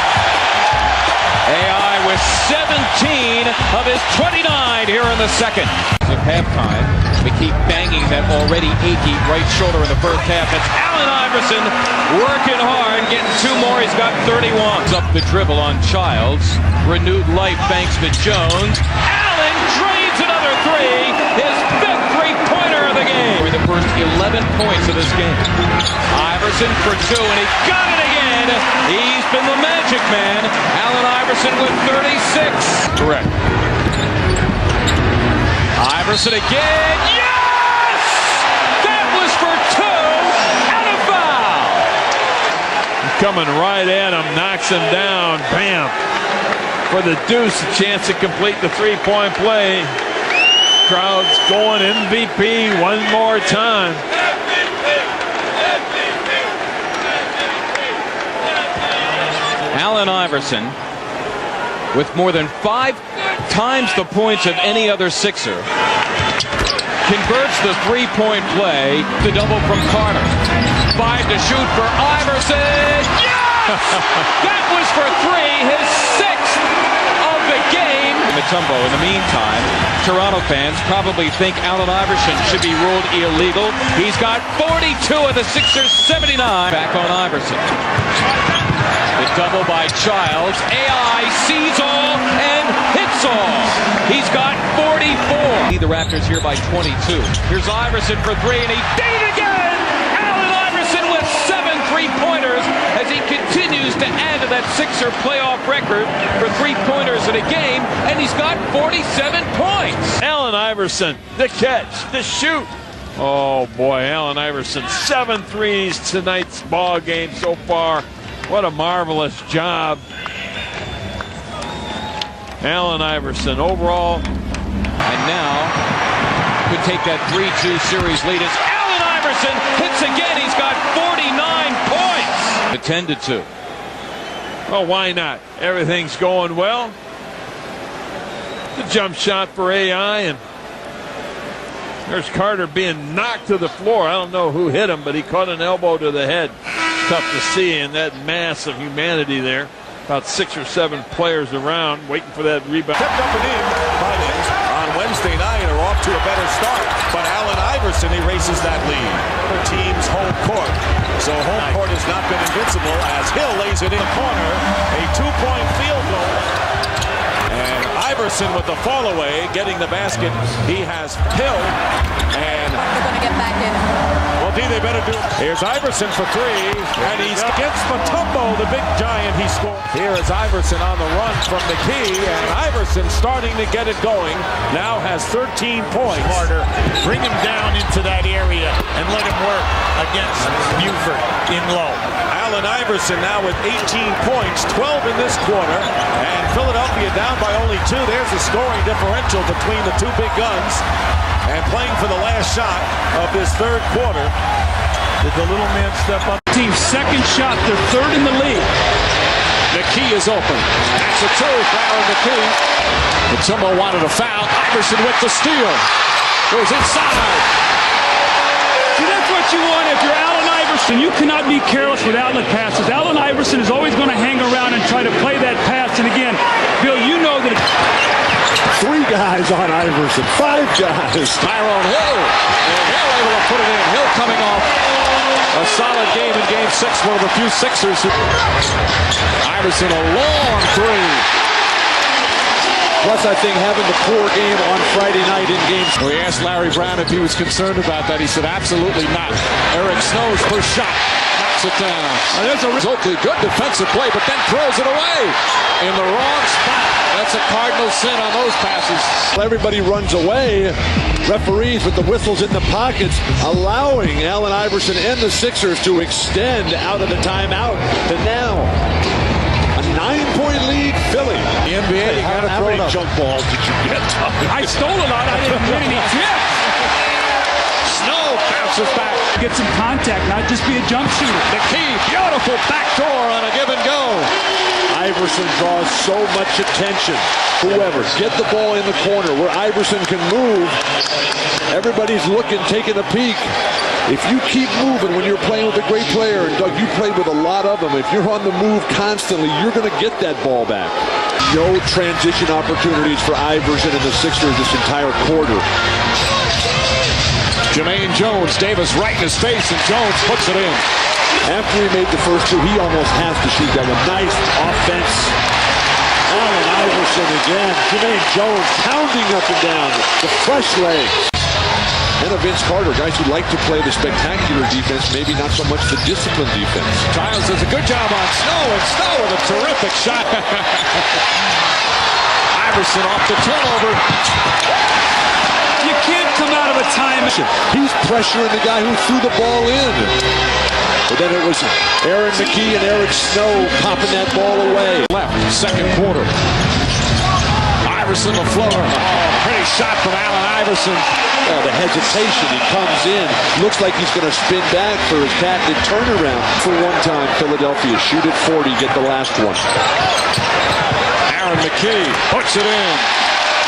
AI with 17 of his 29 here in the second. At halftime, McKee banging that already achy right shoulder in the first half. It's Allen Iverson working hard, getting 2 more. He's got 31. Up the dribble on Childs. Renewed life thanks to Jones. Allen drains another 3. His 5th three-pointer of the game. For the first 11 points of this game. Iverson for 2, and he got it again. He's been the magic man. Allen Iverson with 36. Correct. Iverson again. Yes! That was for 2 and a foul. Coming right at him, knocks him down. Bam. For the deuce, a chance to complete the 3-point play. Crowd's going MVP one more time. Allen Iverson with more than 5 times the points of any other Sixer. Converts the 3-point play. The double from Carter. 5 to shoot for Iverson. Yes! That was for 3. His 6th of the game. Mutombo, in the meantime, Toronto fans probably think Allen Iverson should be ruled illegal. He's got 42 of the Sixers' 79. Back on Iverson. The double by Childs. AI sees all and hits all. He's got 44. The Raptors here by 22. Here's Iverson for three, and he did it again! Allen Iverson with 7 3-pointers as he continues to add to that Sixer playoff record for 3-pointers in a game, and he's got 47 points. Allen Iverson, the catch, the shoot. Oh boy, Allen Iverson, 7 threes tonight's ball game so far. What a marvelous job. Allen Iverson overall. And now could take that 3-2 series lead as Allen Iverson hits again. He's got 49 points. 10-2. Well, why not? Everything's going well. The jump shot for AI, and there's Carter being knocked to the floor. I don't know who hit him, but he caught an elbow to the head. Tough to see in that mass of humanity there. About 6 or 7 players around waiting for that rebound. Kept up and in by Knicks on Wednesday night are off to a better start. But Allen Iverson erases that lead. The team's home court. So home court has not been invincible as Hill lays it in the corner. A 2-point field goal. And Iverson with the fall away, getting the basket. He has Hill. And they're going to get back in. Well, D, they better do it. Here's Iverson for three. And he's against Mutombo, the big giant he scored. Here is Iverson on the run from the key. And Iverson starting to get it going. Now has 13 points. Carter, bring him down into that area and let him work against Buford in low. Allen Iverson now with 18 points, 12 in this quarter. And Philadelphia down by only 2. There's the scoring differential between the two big guns. And playing for the last shot of this third quarter. Did the little man step up? Team's second shot, they're third in the league. McKee is open. That's a 2 for Aaron McKee. Mutombo wanted a foul. Iverson with the steal. Goes inside. See, that's what you want if you're Allen Iverson. You cannot be careless with outlet passes. Allen Iverson is always going to hang around and try to play that pass. And again, Bill, you know that 3 guys on Iverson, 5 guys. Tyrone Hill. And Hill able to put it in. Hill coming off a solid game in Game 6. One of the few Sixers. Iverson a long 3. Plus, I think having the poor game on Friday night in Game 6. We asked Larry Brown if he was concerned about that. He said absolutely not. Eric Snow's first shot. Knocks it down. There's a resultantly good defensive play, but then throws it away in the wrong spot. That's a cardinal sin on those passes. Everybody runs away. Referees with the whistles in the pockets, allowing Allen Iverson and the Sixers to extend out of the timeout to now a 9-point lead, Philly. The NBA, how many jump balls did you get? I stole a lot. I didn't get any tips. Snow bounces back. Get some contact, not just be a jump shooter. McKee, beautiful backdoor on a give and go. Iverson draws so much attention. Whoever, get the ball in the corner where Iverson can move. Everybody's looking, taking a peek. If you keep moving when you're playing with a great player, and Doug, you played with a lot of them, if you're on the move constantly, you're going to get that ball back. No transition opportunities for Iverson and the Sixers this entire quarter. Jermaine Jones, Davis right in his face, and Jones puts it in. After he made the first 2, he almost has to shoot that one. Nice offense. Allen Iverson again. Jermaine Jones pounding up and down. The fresh legs. And a Vince Carter, guys who like to play the spectacular defense, maybe not so much the disciplined defense. Giles does a good job on Snow, and Snow with a terrific shot. Iverson off the turnover. You can't come out of a time. He's pressuring the guy who threw the ball in. But then it was Aaron McKee and Eric Snow popping that ball away. Left, second quarter. Iverson the floater. Oh, pretty shot from Allen Iverson. The hesitation, he comes in. Looks like he's going to spin back for his patented turnaround. For one time, Philadelphia shoot at 40, get the last one. Aaron McKee puts it in.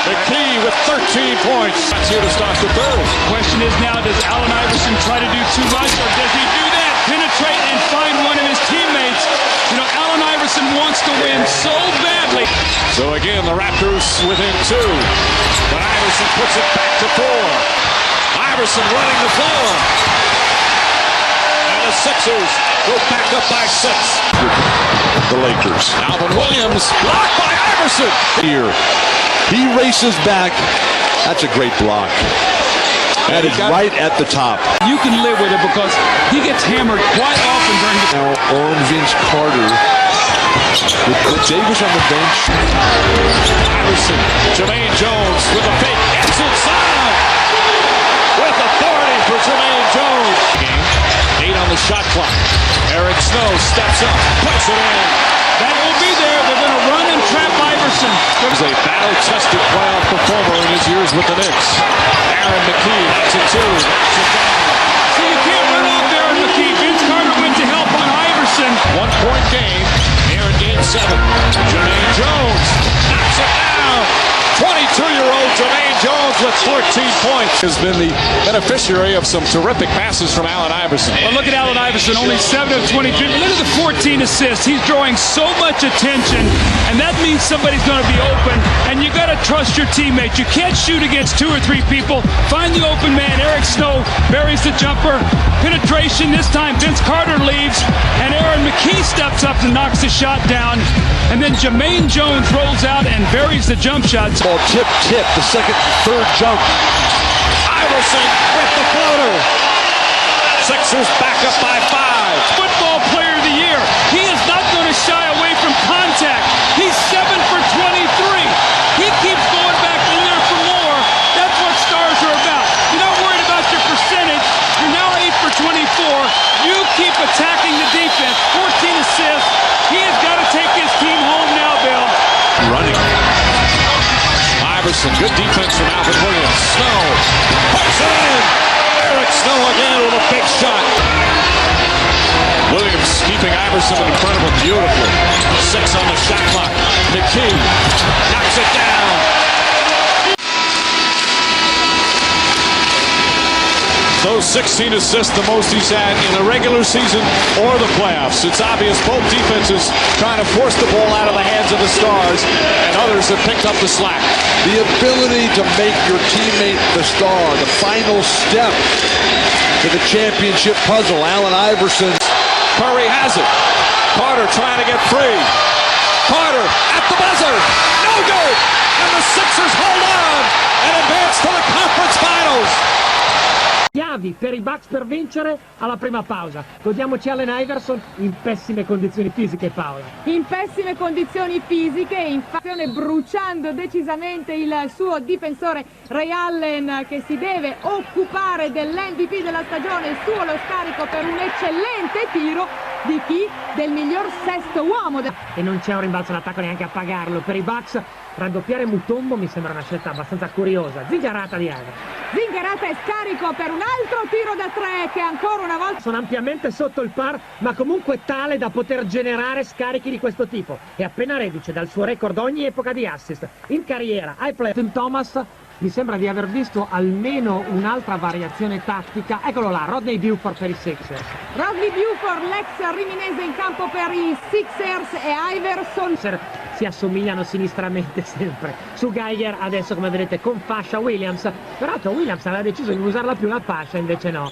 McKee with 13 points. That's here to start the third. Question is now, does Allen Iverson try to do too much, or does he do that, penetrate and find one of his teammates? You know, Allen Iverson wants to win so badly. So again, the Raptors within 2. But Iverson puts it back to 4. Iverson running the floor. And the Sixers go back up by 6. The Lakers. Alvin Williams blocked by Iverson. Here. He races back That's a great block. That is right at the top. You can live with it because he gets hammered quite often during the... Now on Vince Carter with Davis on the bench. Iverson, Jermaine Jones with a fake. It's inside. With authority for Jermaine Jones. 8 on the shot clock. Eric Snow steps up, puts it in. That will be there. They're going to run and trap Iverson. He's a battle-tested playoff performer in his years with the Knicks. Aaron McKee, that's a 2. So you can't run off Aaron McKee. Vince Carter went to help on Iverson. 1-point game here in Game 7. Jermaine Jones knocks it down. 22-year-old Jermaine Jones with 14 points. Has been the beneficiary of some terrific passes from Allen Iverson. Well, look at Allen Iverson, only 7 of 22. Look at the 14 assists. He's drawing so much attention, and that means somebody's going to be open, and you got to trust your teammates. You can't shoot against 2 or 3 people. Find the open man. Eric Snow buries the jumper. Penetration. This time Vince Carter leaves, and Aaron McKee steps up and knocks the shot down, and then Jermaine Jones rolls out and buries the jump shots. Ball tip, the second, third jump. Iverson with the floater. Sixers back up by 5. Football player of the year. He is not going to shy away from contact. He's 7 for 23. He keeps going back in there for more. That's what stars are about. You're not worried about your percentage. You're now 8 for 24. You keep attacking the defense. 14 assists. He has got to take his team home now, Bill. Running. Iverson, good defense from Alvin Williams. Snow puts it in. Eric Snow again with a big shot. Williams keeping Iverson in front of him beautifully. 6 on the shot clock. McKee knocks it down. Those 16 assists, the most he's had in the regular season or the playoffs. It's obvious both defenses trying to force the ball out of the hands of the stars, and others have picked up the slack. The ability to make your teammate the star, the final step to the championship puzzle. Allen Iverson. Curry has it. Carter trying to get free. Carter at the buzzer. No good. And the Sixers hold on and advance to the conference finals. Chiavi per i Bucks per vincere alla prima pausa. Godiamoci Allen Iverson in pessime condizioni fisiche, Paola. In pessime condizioni fisiche, infatti bruciando decisamente il suo difensore Ray Allen, che si deve occupare dell'MVP della stagione. Il suo lo scarico per un eccellente tiro di chi? Del miglior sesto uomo. E non c'è un rimbalzo d'attacco neanche a pagarlo. Per i Bucks raddoppiare Mutombo mi sembra una scelta abbastanza curiosa. Zingarata di Iverson. Zingarata e scarico per un altro tiro da 3 che ancora una volta... Sono ampiamente sotto il par, ma comunque tale da poter generare scarichi di questo tipo. È appena reduce dal suo record ogni epoca di assist. In carriera, ai play. Tim Thomas mi sembra di aver visto almeno un'altra variazione tattica. Eccolo là, Rodney Buford per i Sixers. Rodney Buford, l'ex riminese in campo per i Sixers, e Iverson. Si assomigliano sinistramente sempre. Su Geiger adesso, come vedete, con fascia Williams. Peraltro Williams aveva deciso di non usarla più la fascia, invece no.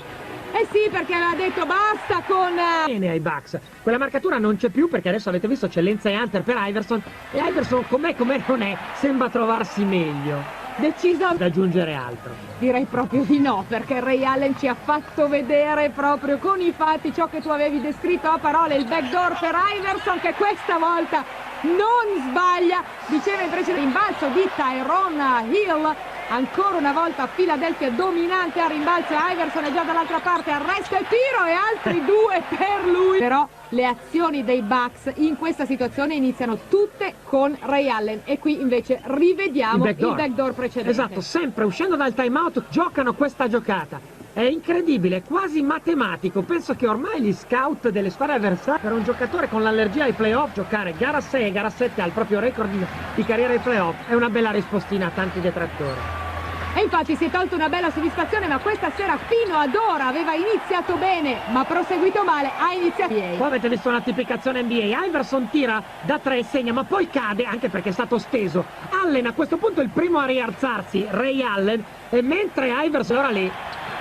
Eh sì, perché aveva detto basta con... Bene ai Bucks. Quella marcatura non c'è più perché adesso avete visto c'è Lenza e Hunter per Iverson. E Iverson com'è non è, sembra trovarsi meglio. Deciso ad aggiungere altro. Direi proprio di no, perché Ray Allen ci ha fatto vedere proprio con i fatti ciò che tu avevi descritto a parole, il backdoor per Iverson, che questa volta non sbaglia. Diceva invece il rimbalzo di Tyrone Hill. Ancora una volta Philadelphia dominante a rimbalzo, Iverson è già dall'altra parte, arresta il tiro e altri 2 per lui. Però le azioni dei Bucks in questa situazione iniziano tutte con Ray Allen, e qui invece rivediamo il backdoor precedente. Esatto, sempre uscendo dal timeout giocano questa giocata. È incredibile, è quasi matematico. Penso che ormai gli scout delle squadre avversarie, per un giocatore con l'allergia ai playoff, giocare gara 6 e gara 7 al proprio record di carriera ai playoff è una bella rispostina a tanti detrattori. E infatti si è tolto una bella soddisfazione, ma questa sera fino ad ora aveva iniziato bene ma proseguito male. Ha iniziato NBA. Qua avete visto una tipicazione NBA. Iverson tira da 3, segna, ma poi cade anche perché è stato steso. Allen a questo punto è il primo a rialzarsi, Ray Allen, e mentre Iverson allora lì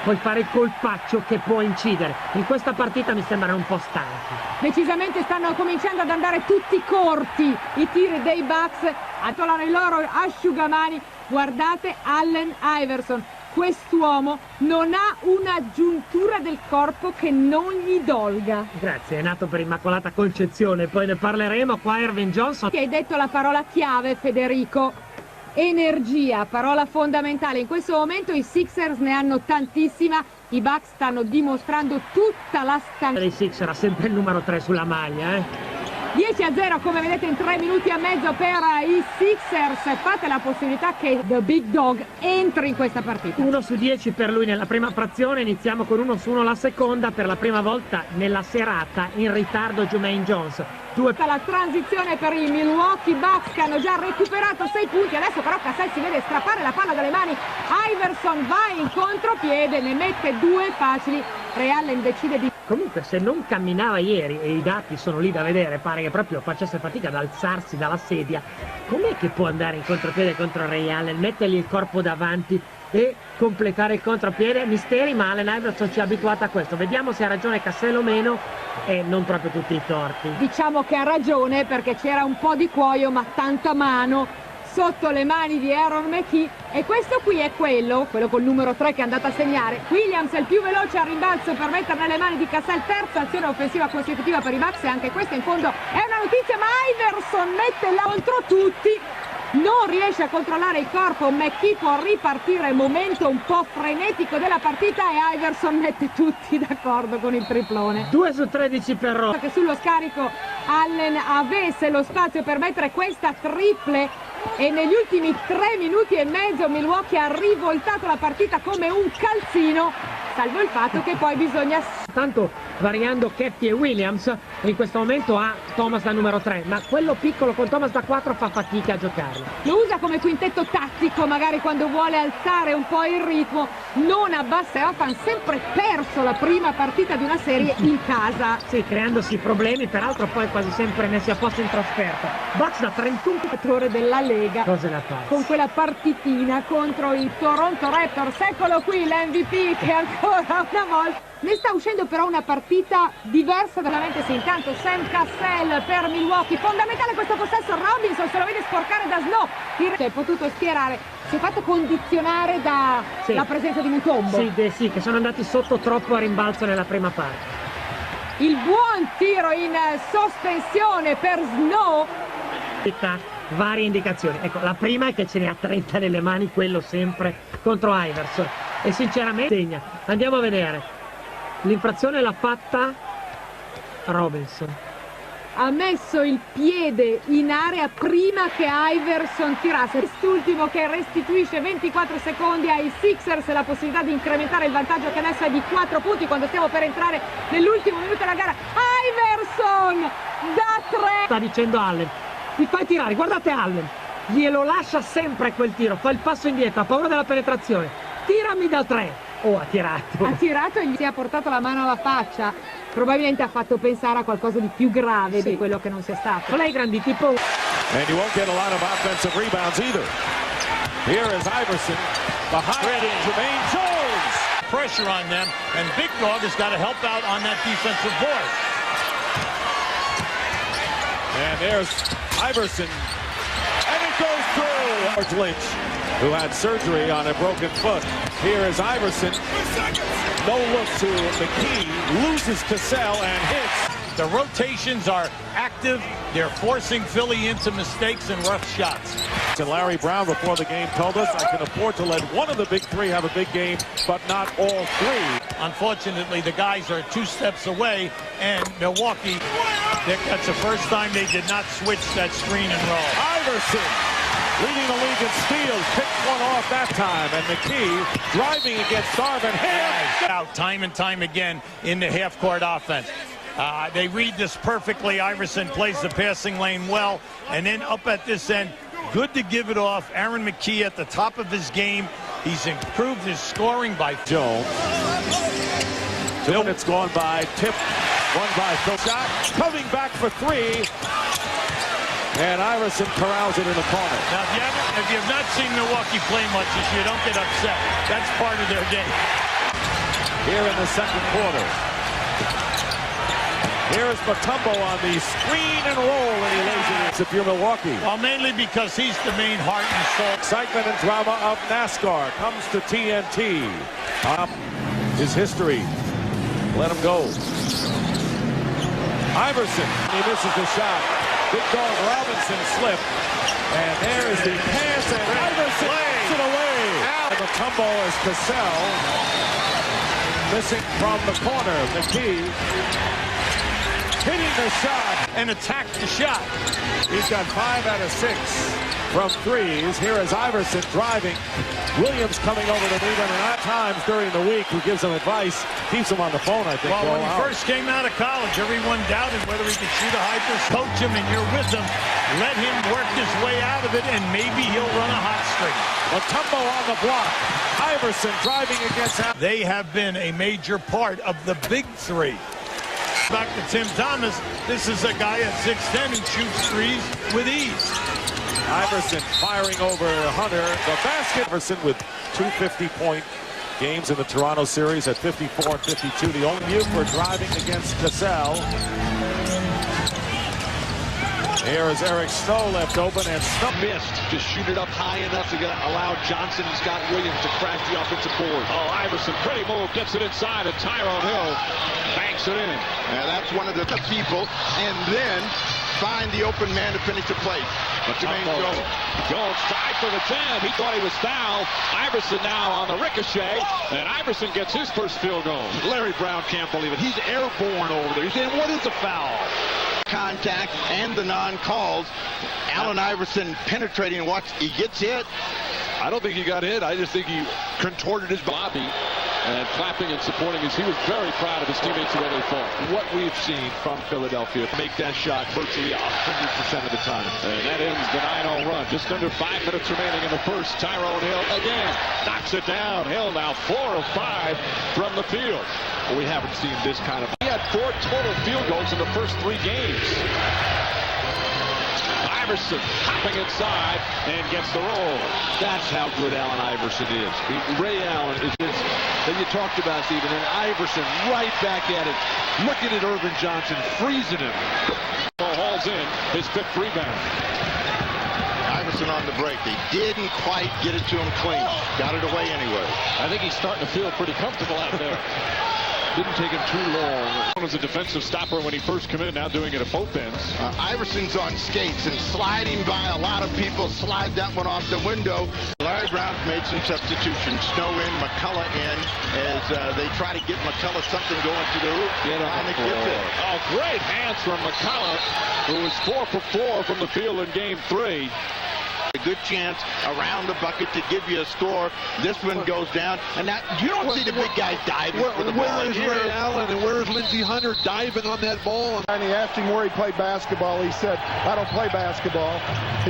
puoi fare il colpaccio che può incidere. In questa partita mi sembrano un po' stanchi. Decisamente stanno cominciando ad andare tutti corti i tiri dei Bucks, attualano i loro asciugamani Guardate Allen Iverson. Quest'uomo non ha una giuntura del corpo che non gli dolga. Grazie, è nato per Immacolata Concezione, poi ne parleremo. Qua Ervin Johnson. Che hai detto la parola chiave, Federico. Energia, parola fondamentale. In questo momento i Sixers ne hanno tantissima. I Bucks stanno dimostrando tutta la stanchezza. I Sixers ha sempre il numero 3 sulla maglia, 10-0 come vedete in 3 minuti e mezzo per i Sixers. Fate la possibilità che The Big Dog entri in questa partita. 1 su 10 per lui nella prima frazione. Iniziamo con 1 su 1 la seconda. Per la prima volta nella serata in ritardo Jermaine Jones. La transizione per i Milwaukee Bucks che hanno già recuperato 6 punti. Adesso però Cassell si vede strappare la palla dalle mani. Iverson va in contropiede, ne mette 2 facili. Ray Allen decide di... Comunque se non camminava ieri, e i dati sono lì da vedere, pare che proprio facesse fatica ad alzarsi dalla sedia, com'è che può andare in contropiede contro Ray Allen, mettergli il corpo davanti e completare il contropiede? Misteri, ma Allen Iverson ci ha abituato a questo. Vediamo se ha ragione Cassell o meno, e non proprio tutti i torti. Diciamo che ha ragione, perché c'era un po' di cuoio ma tanta mano sotto le mani di Aaron McKee, e questo qui è quello col numero 3 che è andato a segnare. Williams è il più veloce al rimbalzo per mettere nelle mani di Cassell, terza azione offensiva consecutiva per i Bucks, e anche questa in fondo è una notizia, ma Iverson mette là contro tutti. Non riesce a controllare il corpo, McKee può ripartire, momento un po' frenetico della partita, e Iverson mette tutti d'accordo con il triplone. 2 su 13 per Ross. Che sullo scarico Allen avesse lo spazio per mettere questa triple, e negli ultimi 3 minuti e mezzo Milwaukee ha rivoltato la partita come un calzino, salvo il fatto che poi bisogna... Tanto variando Cathy e Williams, in questo momento ha Thomas da numero 3, ma quello piccolo con Thomas da 4 fa fatica a giocarlo. Lo usa come quintetto tattico, magari quando vuole alzare un po' il ritmo, non abbassa. Hanno sempre perso la prima partita di una serie in casa. Sì, creandosi problemi, peraltro poi quasi sempre messi a posto in trasferta. Bucks da 31 giocatore della Lega. Cose da fare. Con quella partitina contro i Toronto Raptors. Eccolo qui l'MVP che ancora una volta... Ne sta uscendo però una partita diversa veramente. Sì, intanto Sam Cassell per Milwaukee, fondamentale questo possesso. Robinson se lo vede sporcare da Snow, si è potuto schierare, si è fatto condizionare dalla presenza di Mutombo. Sì, che sono andati sotto troppo a rimbalzo nella prima parte. Il buon tiro in sospensione per Snow. Varie indicazioni, ecco, la prima è che ce ne ha 30 nelle mani, quello sempre contro Iverson, e sinceramente segna. Andiamo a vedere. L'infrazione l'ha fatta Robinson. Ha messo il piede in area prima che Iverson tirasse. Quest'ultimo che restituisce 24 secondi ai Sixers la possibilità di incrementare il vantaggio, che adesso è di 4 punti quando stiamo per entrare nell'ultimo minuto della gara. Iverson da 3. Sta dicendo Allen, ti fai tirare, guardate Allen, glielo lascia sempre quel tiro, fa il passo indietro, ha paura della penetrazione, tirami da 3. Ha tirato e gli si è portato la mano alla faccia. Probabilmente ha fatto pensare a qualcosa di più grave di quello che non sia stato. Flagrant tipo. And you won't get a lot of offensive rebounds either. Here is Iverson behind Jermaine Jones. Pressure on them, and Big Dog has got to help out on that defensive board. And there's Iverson, and it goes through. George Lynch, who had surgery on a broken foot. Here is Iverson. No look to McKee, loses Cassell and hits. The rotations are active. They're forcing Philly into mistakes and rough shots. And Larry Brown before the game told us, I can afford to let one of the big three have a big game, but not all three. Unfortunately, the guys are 2 steps away, and Milwaukee, that's the first time they did not switch that screen and roll. Iverson leading the league in steals, picked one off that time, and McKee driving against Darvin Ham. Out time and time again in the half-court offense. They read this perfectly. Iverson plays the passing lane well, and then up at this end, good to give it off. Aaron McKee at the top of his game. He's improved his scoring by Jones. 2 minutes gone by. Tip, one by Phil. Shot coming back for 3. And Iverson corrals it in the corner. Now, if you have not seen Milwaukee play much this year, don't get upset. That's part of their game. Here in the second quarter. Here's Mutombo on the screen and roll, and he lays it in. If you're Milwaukee. Well, mainly because he's the main heart and soul. Excitement and drama of NASCAR comes to TNT. His history. Let him go. Iverson, he misses the shot. Big dog Robinson slipped. And there is the pass, and Iverson puts it away. And Mutombo is Cassell. Missing from the corner. McKee hitting the shot. And attacked the shot. He's got 5 out of 6 from threes. Here is Iverson driving. Williams coming over to meet him, and at times during the week, who gives him advice, keeps him on the phone, I think. Well, when he first came out of college, everyone doubted whether he could shoot a high post. Coach him, and you're with him. Let him work his way out of it, and maybe he'll run a hot streak. Mutombo on the block. Iverson driving against him. They have been a major part of the big three. Back to Tim Thomas. This is a guy at 6'10" who shoots threes with ease. Iverson firing over Hunter. The basket. Iverson with 2 50-point games in the Toronto series at 54 and 52. The only view for driving against Cassell. Here is Eric Snow left open, and Snow missed. Just shoot it up high enough to allow Johnson and Scott Williams to crash the offensive board. Oh, Iverson, pretty move, gets it inside, and Tyrone Hill banks it in. That's one of the people, and then find the open man to finish the play. Jermaine Jones tried for the jam. He thought he was fouled. Iverson now on the ricochet, and Iverson gets his first field goal. Larry Brown can't believe it. He's airborne over there. He's saying, what is a foul? Contact and the non-calls. Allen Iverson penetrating. Watch, he gets hit. I don't think he got hit. I just think he contorted his body. And clapping and supporting as he was very proud of his teammates the way they fought. What we've seen from Philadelphia, make that shot virtually 100% of the time. And that ends the 9-0 run. Just under 5 minutes remaining in the first. Tyrone Hill again knocks it down. Hill now 4 of 5 from the field. Well, we haven't seen this kind of. He had 4 total field goals in the first 3 games. Iverson hopping inside and gets the roll. That's how good Allen Iverson is. Ray Allen is that you talked about, Stephen, and Iverson right back at it, looking at Irvin Johnson, freezing him. Hauls in his 5th rebound. Iverson on the break. They didn't quite get it to him clean. Got it away anyway. I think he's starting to feel pretty comfortable out there. Didn't take him too long. Was a defensive stopper when he first committed, now doing it at both ends. Iverson's on skates and sliding by a lot of people. Slide that one off the window. Larry Brown's made some substitutions. Snow in, McCullough in, as they try to get McCullough something going to the hoop. Oh, great hands from McCullough, who was 4 for 4 from the field in game 3. A good chance around the bucket to give you a score. This one goes down, and that you don't see the big guys diving for the ball. Where is Ray Allen and where is Lindsey Hunter diving on that ball? And he asked him where he played basketball. He said, I don't play basketball.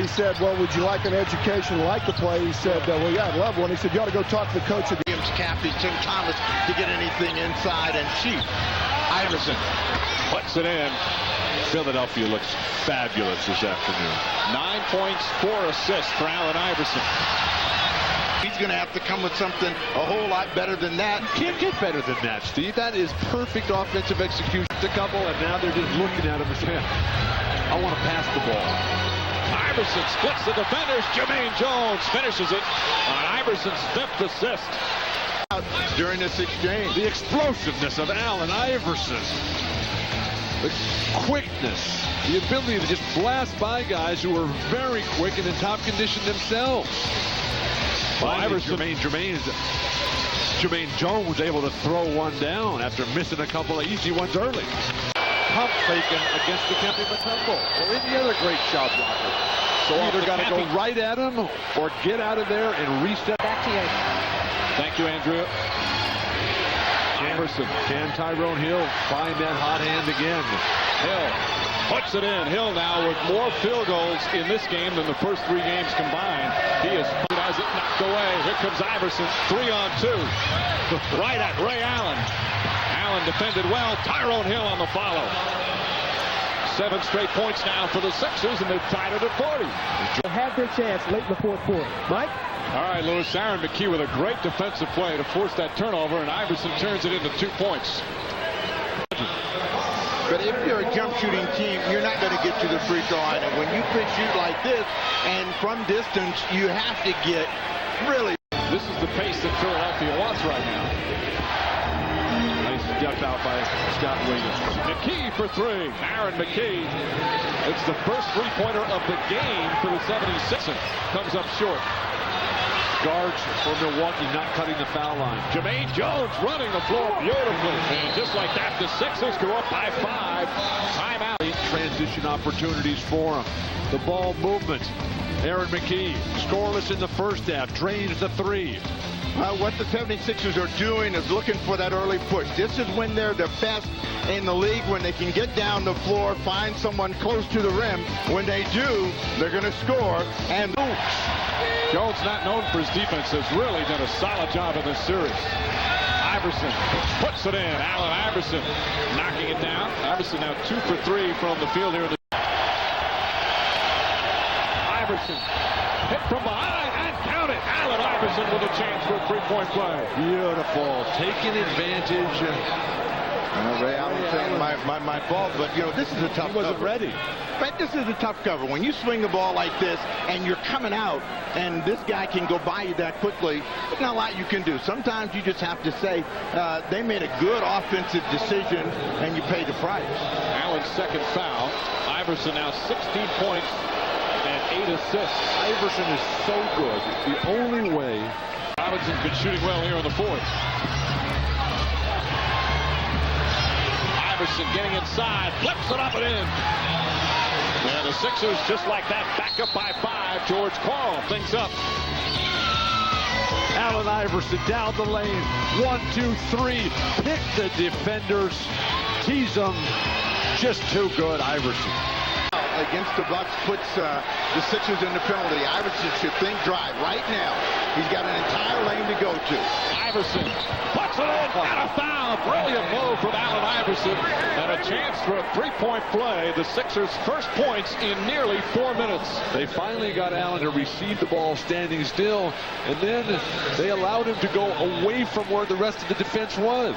He said, well, would you like an education like to play? He said, well, yeah, I'd love one. He said, you ought to go talk to the coach. Williams Cappy, Tim Thomas to get anything inside, and cheap. Iverson puts it in. Philadelphia looks fabulous this afternoon. 9 points, 4 assists for Allen Iverson. He's going to have to come with something a whole lot better than that. You can't get better than that, Steve. That is perfect offensive execution. A couple, and now they're just looking at him and saying, I want to pass the ball. Iverson splits the defenders. Jermaine Jones finishes it on Iverson's 5th assist. During this exchange. The explosiveness of Allen Iverson. The quickness, the ability to just blast by guys who are very quick and in top condition themselves. Well, Iverson, Jermaine Jones was able to throw one down after missing a couple of easy ones early. Pump faking against the Kempe Mutombo, or any other great shot blocker. So either got to go right at him or get out of there and reset. Back to you. Thank you, Andrea. Iverson, can Tyrone Hill find that hot hand again? Hill puts it in. Hill now with more field goals in this game than the first 3 games combined. He has it knocked away. Here comes Iverson, 3-on-2. Right at Ray Allen. Allen defended well. Tyrone Hill on the follow. 7 straight points now for the Sixers, and they've tied it at 40. They'll have their chance late in the 4th quarter. Mike? All right, Lewis. Aaron McKee with a great defensive play to force that turnover, and Iverson turns it into 2 points. But if you're jump shooting team, you're not going to get to the free throw line. And when you can shoot like this and from distance, you have to get really. This is the pace that Philadelphia wants right now. Nice step out by Scott Williams. McKee for three. Aaron McKee. It's the first three-pointer of the game for the 76ers. Comes up short. Guards for Milwaukee not cutting the foul line. Jermaine Jones running the floor beautifully. And just like that, the Sixers go up by 5. Timeout. Transition opportunities for him. The ball movement. Aaron McKee, scoreless in the first half, drains the three. What the 76ers are doing is looking for that early push. This is when they're the best in the league, when they can get down the floor, find someone close to the rim. When they do, they're going to score. And Jones, not known for his defense, has really done a solid job in this series. Iverson puts it in. Allen Iverson knocking it down. Iverson now 2 for 3 from the field here. Iverson hit from behind and count it. Allen Iverson with a chance for a three-point play. Beautiful. Taking advantage. Ray Allen saying my fault, but you know, this is a tough cover. He wasn't ready. But this is a tough cover. When you swing the ball like this and you're coming out and this guy can go by you that quickly, there's not a lot you can do. Sometimes you just have to say they made a good offensive decision and you pay the price. Allen's second foul. Iverson now 16 points and 8 assists. Iverson is so good. The only way. Robinson's been shooting well here in the fourth. Iverson getting inside, flips it up and in. And the Sixers, just like that, back up by 5. George Karl thinks up. Allen Iverson down the lane. 1, 2, 3. Pick the defenders. Tease them. Just too good, Iverson. Against the Bucks puts the Sixers in the penalty. Iverson should think drive right now. He's got an entire lane to go to. Iverson puts it in and a foul. Brilliant move from Allen Iverson and a chance for a three-point play. The Sixers' first points in nearly 4 minutes. They finally got Allen to receive the ball standing still, and then they allowed him to go away from where the rest of the defense was.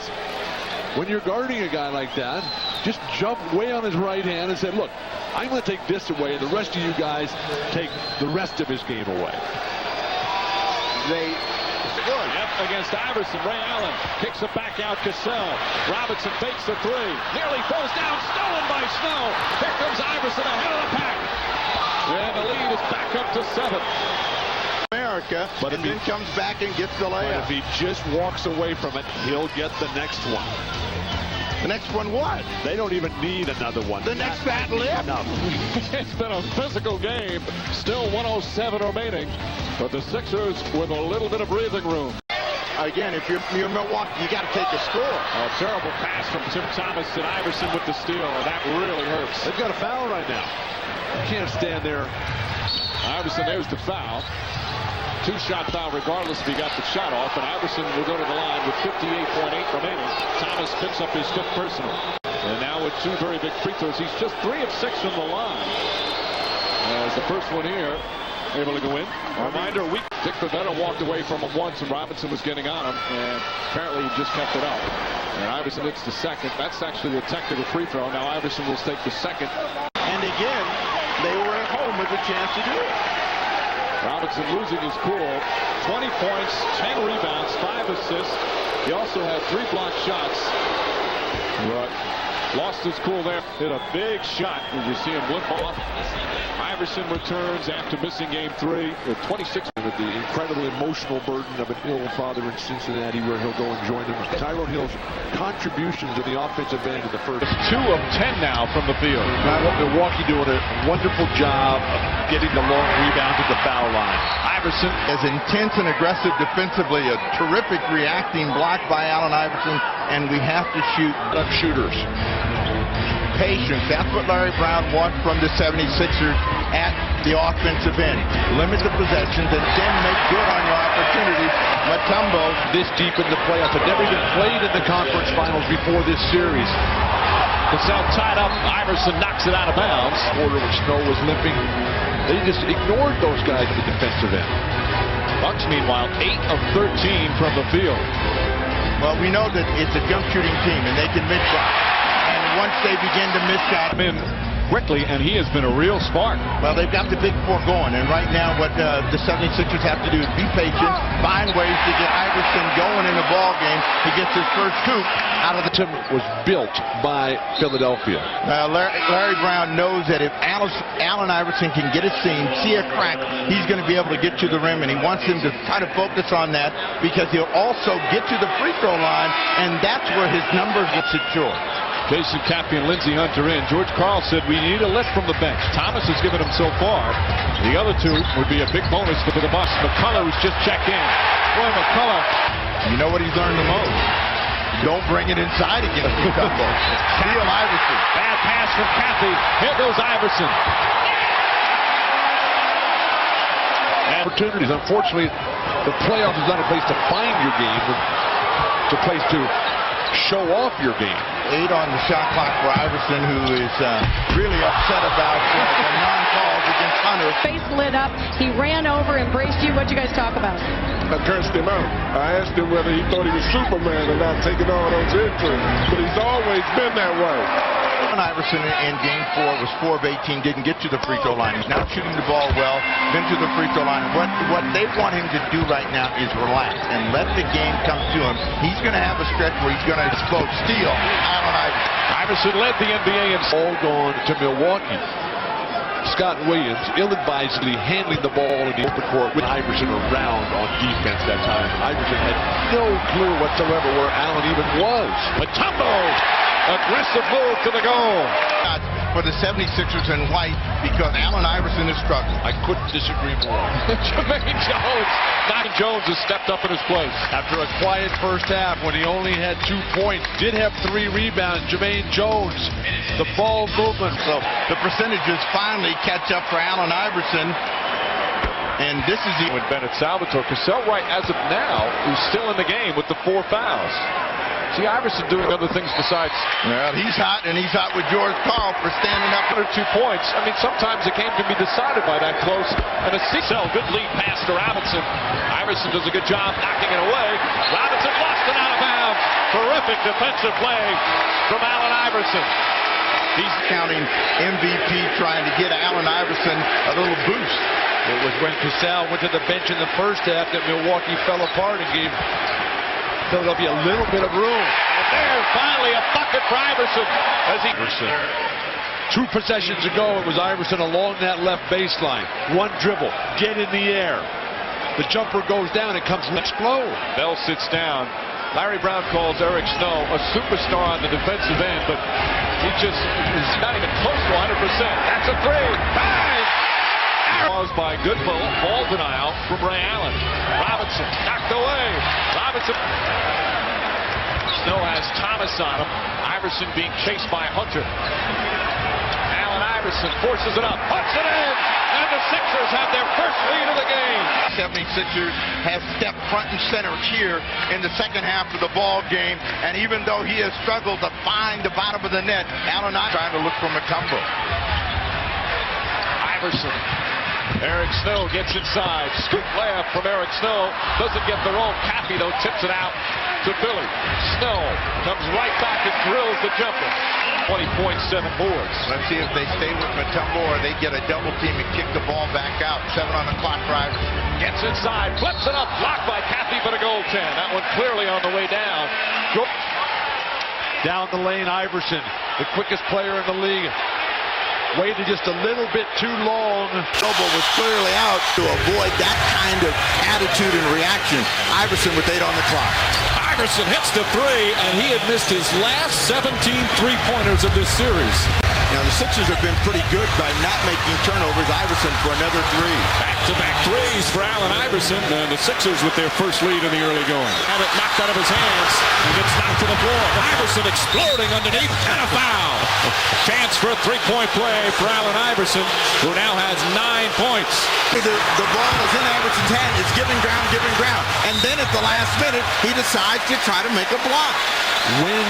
When you're guarding a guy like that, just jump way on his right hand and say, look, I'm going to take this away, and the rest of you guys take the rest of his game away. They good. Yep, against Iverson. Ray Allen kicks it back out. Cassell. Robinson fakes the three. Nearly falls down. Stolen by Snow. Here comes Iverson ahead of the pack. And the lead is back up to 7. America, but and then comes back and gets the layup. If he just walks away from it, he'll get the next one. The next one what? They don't even need another one. The next fat lip? It's been a physical game. Still 107 remaining. But the Sixers with a little bit of breathing room. Again, if you're Milwaukee, you got to take a score. A terrible pass from Tim Thomas and Iverson with the steal. That really hurts. They've got a foul right now. You can't stand there. Iverson, there's the foul. 2-shot foul regardless if he got the shot off, and Iverson will go to the line with 58.8 remaining. Thomas picks up his 5th personal. And now with 2 very big free throws, he's just 3 of 6 from the line. As the first one here, able to go in. Reminder, Dick Pavetta walked away from him once, and Robinson was getting on him, and apparently he just kept it up. And Iverson hits the second. That's actually a technical free throw. Now Iverson will take the second. And again, they were at home with a chance to do it. Robinson losing his cool. 20 points, 10 rebounds, 5 assists. He also had 3 blocked shots. But lost his cool there. Hit a big shot. You see him limp off. Iverson returns after missing game 3 with 26. With the incredible emotional burden of an ill father in Cincinnati, where he'll go and join him. Tyrone Hill's contributions in the offensive end in the first. 2 of 10 now from the field. Milwaukee doing a wonderful job of getting the long rebounds at the foul line. Iverson is intense and aggressive defensively. A terrific reacting block by Allen Iverson, and we have to shoot shooters. Patience. That's what Larry Brown wants from the 76ers at the offensive end. Limit the possessions and then make good on your opportunities. Mutombo, this deep in the playoffs, had never even played in the conference finals before this series. Cassell tied up. Iverson knocks it out of bounds. Quarter when Snow was limping. They just ignored those guys at the defensive end. Bucks, meanwhile, 8 of 13 from the field. Well, we know that it's a jump shooting team, and they can mid-shot. And once they begin to miss shots. Quickly, and he has been a real spark. Well, they've got the big four going, and right now what the 76ers have to do is be patient, find ways to get Iverson going in the ball game. He gets his first scoop out of the team was built by Philadelphia. Larry Brown knows that if Allen Iverson can get a seam, see a crack, he's going to be able to get to the rim, and he wants him to try to focus on that because he'll also get to the free throw line, and that's where his numbers get secured. Jason Cappy and Lindsey Hunter in. George Karl said we need a lift from the bench. Thomas has given him so far. The other two would be a big bonus for the Bucks. McCullough, who's just checked in. Boy, McCullough. You know what he's learned the most? Don't bring it inside against the combo. Steal Iverson. Bad pass from Cappy. Here goes Iverson. Opportunities. Unfortunately, the playoffs is not a place to find your game. It's a place to show off your game. 8 on the shot clock for Iverson, who is really upset about the non-calls against Hunter. Face lit up. He ran over, embraced you. What'd you guys talk about? I cursed him out. I asked him whether he thought he was Superman and not taking all those injuries. But he's always been that way. Iverson in Game 4 was 4 of 18, didn't get to the free throw line. He's now shooting the ball well, been to the free throw line. What they want him to do right now is relax and let the game come to him. He's going to have a stretch where he's going to explode. Steal, Allen Iverson. Iverson led the NBA in all gone to Milwaukee. Scott Williams ill-advisedly handling the ball in the open court with Iverson around on defense that time. Iverson had no clue whatsoever where Allen even was. Mutombo! Aggressive move to the goal. For the 76ers in white because Allen Iverson is struggling. I couldn't disagree more. Jermaine Jones. Nine Jones has stepped up in his place. After a quiet first half when he only had 2 points, did have 3 rebounds. Jermaine Jones, the ball movement. So the percentages finally catch up for Allen Iverson. And this is when Bennett Salvatore. Cassell Wright, as of now, who's still in the game with the 4 fouls. See Iverson doing other things besides. Well, he's hot, and he's hot with George Karl for standing up. 2 points. I mean, sometimes the game can be decided by that close. And a good lead pass to Robinson. Iverson does a good job knocking it away. Robinson lost it out of bounds. Terrific defensive play from Allen Iverson. He's counting MVP, trying to get Allen Iverson a little boost. It was when Cassell went to the bench in the first half that Milwaukee fell apart and gave Philadelphia a little bit of room. And there's finally a bucket for Iverson. Iverson. 2 possessions ago, it was Iverson along that left baseline. 1 dribble, get in the air. The jumper goes down, it comes to explode. Bell sits down. Larry Brown calls Eric Snow a superstar on the defensive end, but he just is not even close to 100%. That's a 3. Bang! Caused by good ball denial from Ray Allen. Robinson knocked away. Robinson. Snow has Thomas on him. Iverson being chased by Hunter. Allen Iverson forces it up, puts it in, and the Sixers have their first lead of the game. 76ers have stepped front and center here in the second half of the ball game, and even though he has struggled to find the bottom of the net, Allen Iverson trying to look for Mutombo. Iverson. Eric Snow gets inside. Scoop layup from Eric Snow. Doesn't get the roll. Cappy, though, tips it out to Billy. Snow comes right back and drills the jumper. 20.7 boards. Let's see if they stay with Mutombo or they get a double team and kick the ball back out. 7 on the clock for Iverson. Gets inside, flips it up, blocked by Cappy for the goaltend. That one clearly on the way down. Down the lane, Iverson, the quickest player in the league. Waited just a little bit too long. Noble was clearly out to avoid that kind of attitude and reaction. Iverson with 8 on the clock. Iverson hits the 3, and he had missed his last 17 three-pointers of this series. Now, the Sixers have been pretty good by not making turnovers. Iverson for another 3. Back-to-back threes for Allen Iverson. And the Sixers with their first lead in the early going. Have it knocked out of his hands. He gets knocked to the floor. Iverson exploding underneath, and a foul. Chance for a 3-point play for Allen Iverson, who now has 9 points. The ball is in Iverson's hand. It's giving ground. And then at the last minute, he decides to try to make a block. When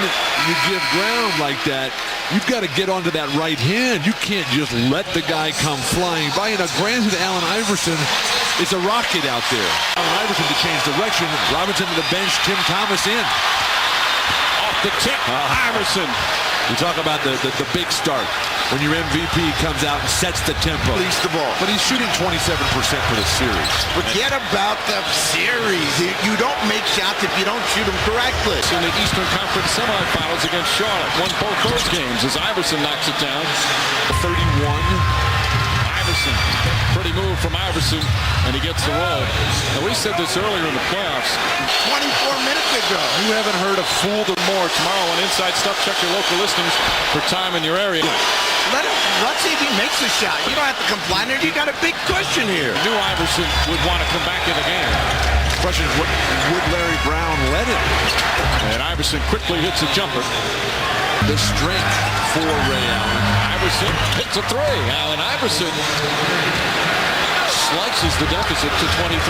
you give ground like that, you've got to get onto that right hand. You can't just let the guy come flying by. And granted, Allen Iverson is a rocket out there. Allen Iverson to change direction. Robinson to the bench. Tim Thomas in. Off the tip. Iverson You talk about the big start when your MVP comes out and sets the tempo. Release the ball. But he's shooting 27% for the series. Forget about the series. You don't make shots if you don't shoot them correctly. In the Eastern Conference Semifinals against Charlotte, won both those games as Iverson knocks it down. 31. Iverson, pretty move from Iverson, and he gets the roll. And we said this earlier in the playoffs. 24 minutes ago. You haven't heard of Fooled or More. Tomorrow on Inside Stuff, check your local listings for time in your area. Let's see if he makes a shot. You don't have to comply. You got a big cushion here. I knew Iverson would want to come back in the game. Question is, would Larry Brown let him? And Iverson quickly hits a jumper. The strength for Ray Allen. Iverson hits a three. Allen Iverson slices the deficit to 23.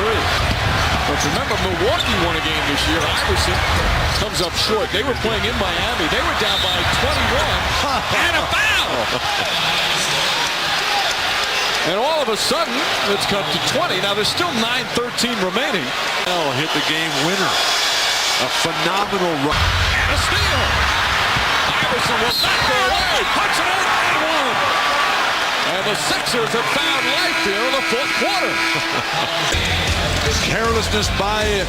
But remember, Milwaukee won a game this year. Iverson comes up short. They were playing in Miami. They were down by 21. And a foul! And all of a sudden, it's cut to 20. Now, there's still 9:13 remaining. Hit the game winner. A phenomenal run. And a steal. Iverson will not go away. Puts it in and one. And the Sixers have found life here in the fourth quarter. Carelessness by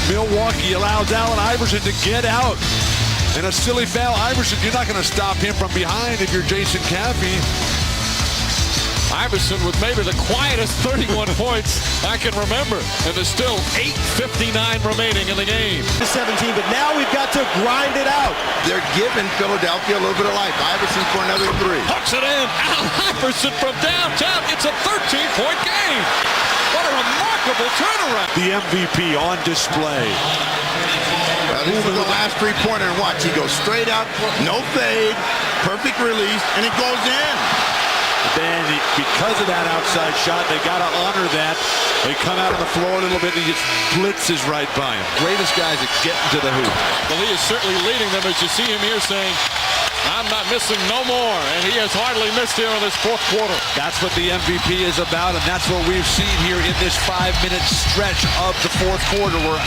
Milwaukee allows Allen Iverson to get out. And a silly foul. Iverson, you're not going to stop him from behind if you're Jason Caffey. Iverson with maybe the quietest 31 points I can remember. And there's still 8:59 remaining in the game. 17, but now we've got to grind it out. They're giving Philadelphia a little bit of life. Iverson for another three. Hooks it in. Allen Iverson from downtown. It's a 13-point game. What a remarkable turnaround. The MVP on display. Well, this is the last three-pointer, and watch. He goes straight out, no fade, perfect release, and it goes in. Then, because of that outside shot, they got to honor that. They come out on the floor a little bit, and he just blitzes right by him. Greatest guys at getting to the hoop. Well, he is certainly leading them, as you see him here saying, I'm not missing no more. And he has hardly missed here in this fourth quarter. That's what the MVP is about, and that's what we've seen here in this 5-minute stretch of the fourth quarter where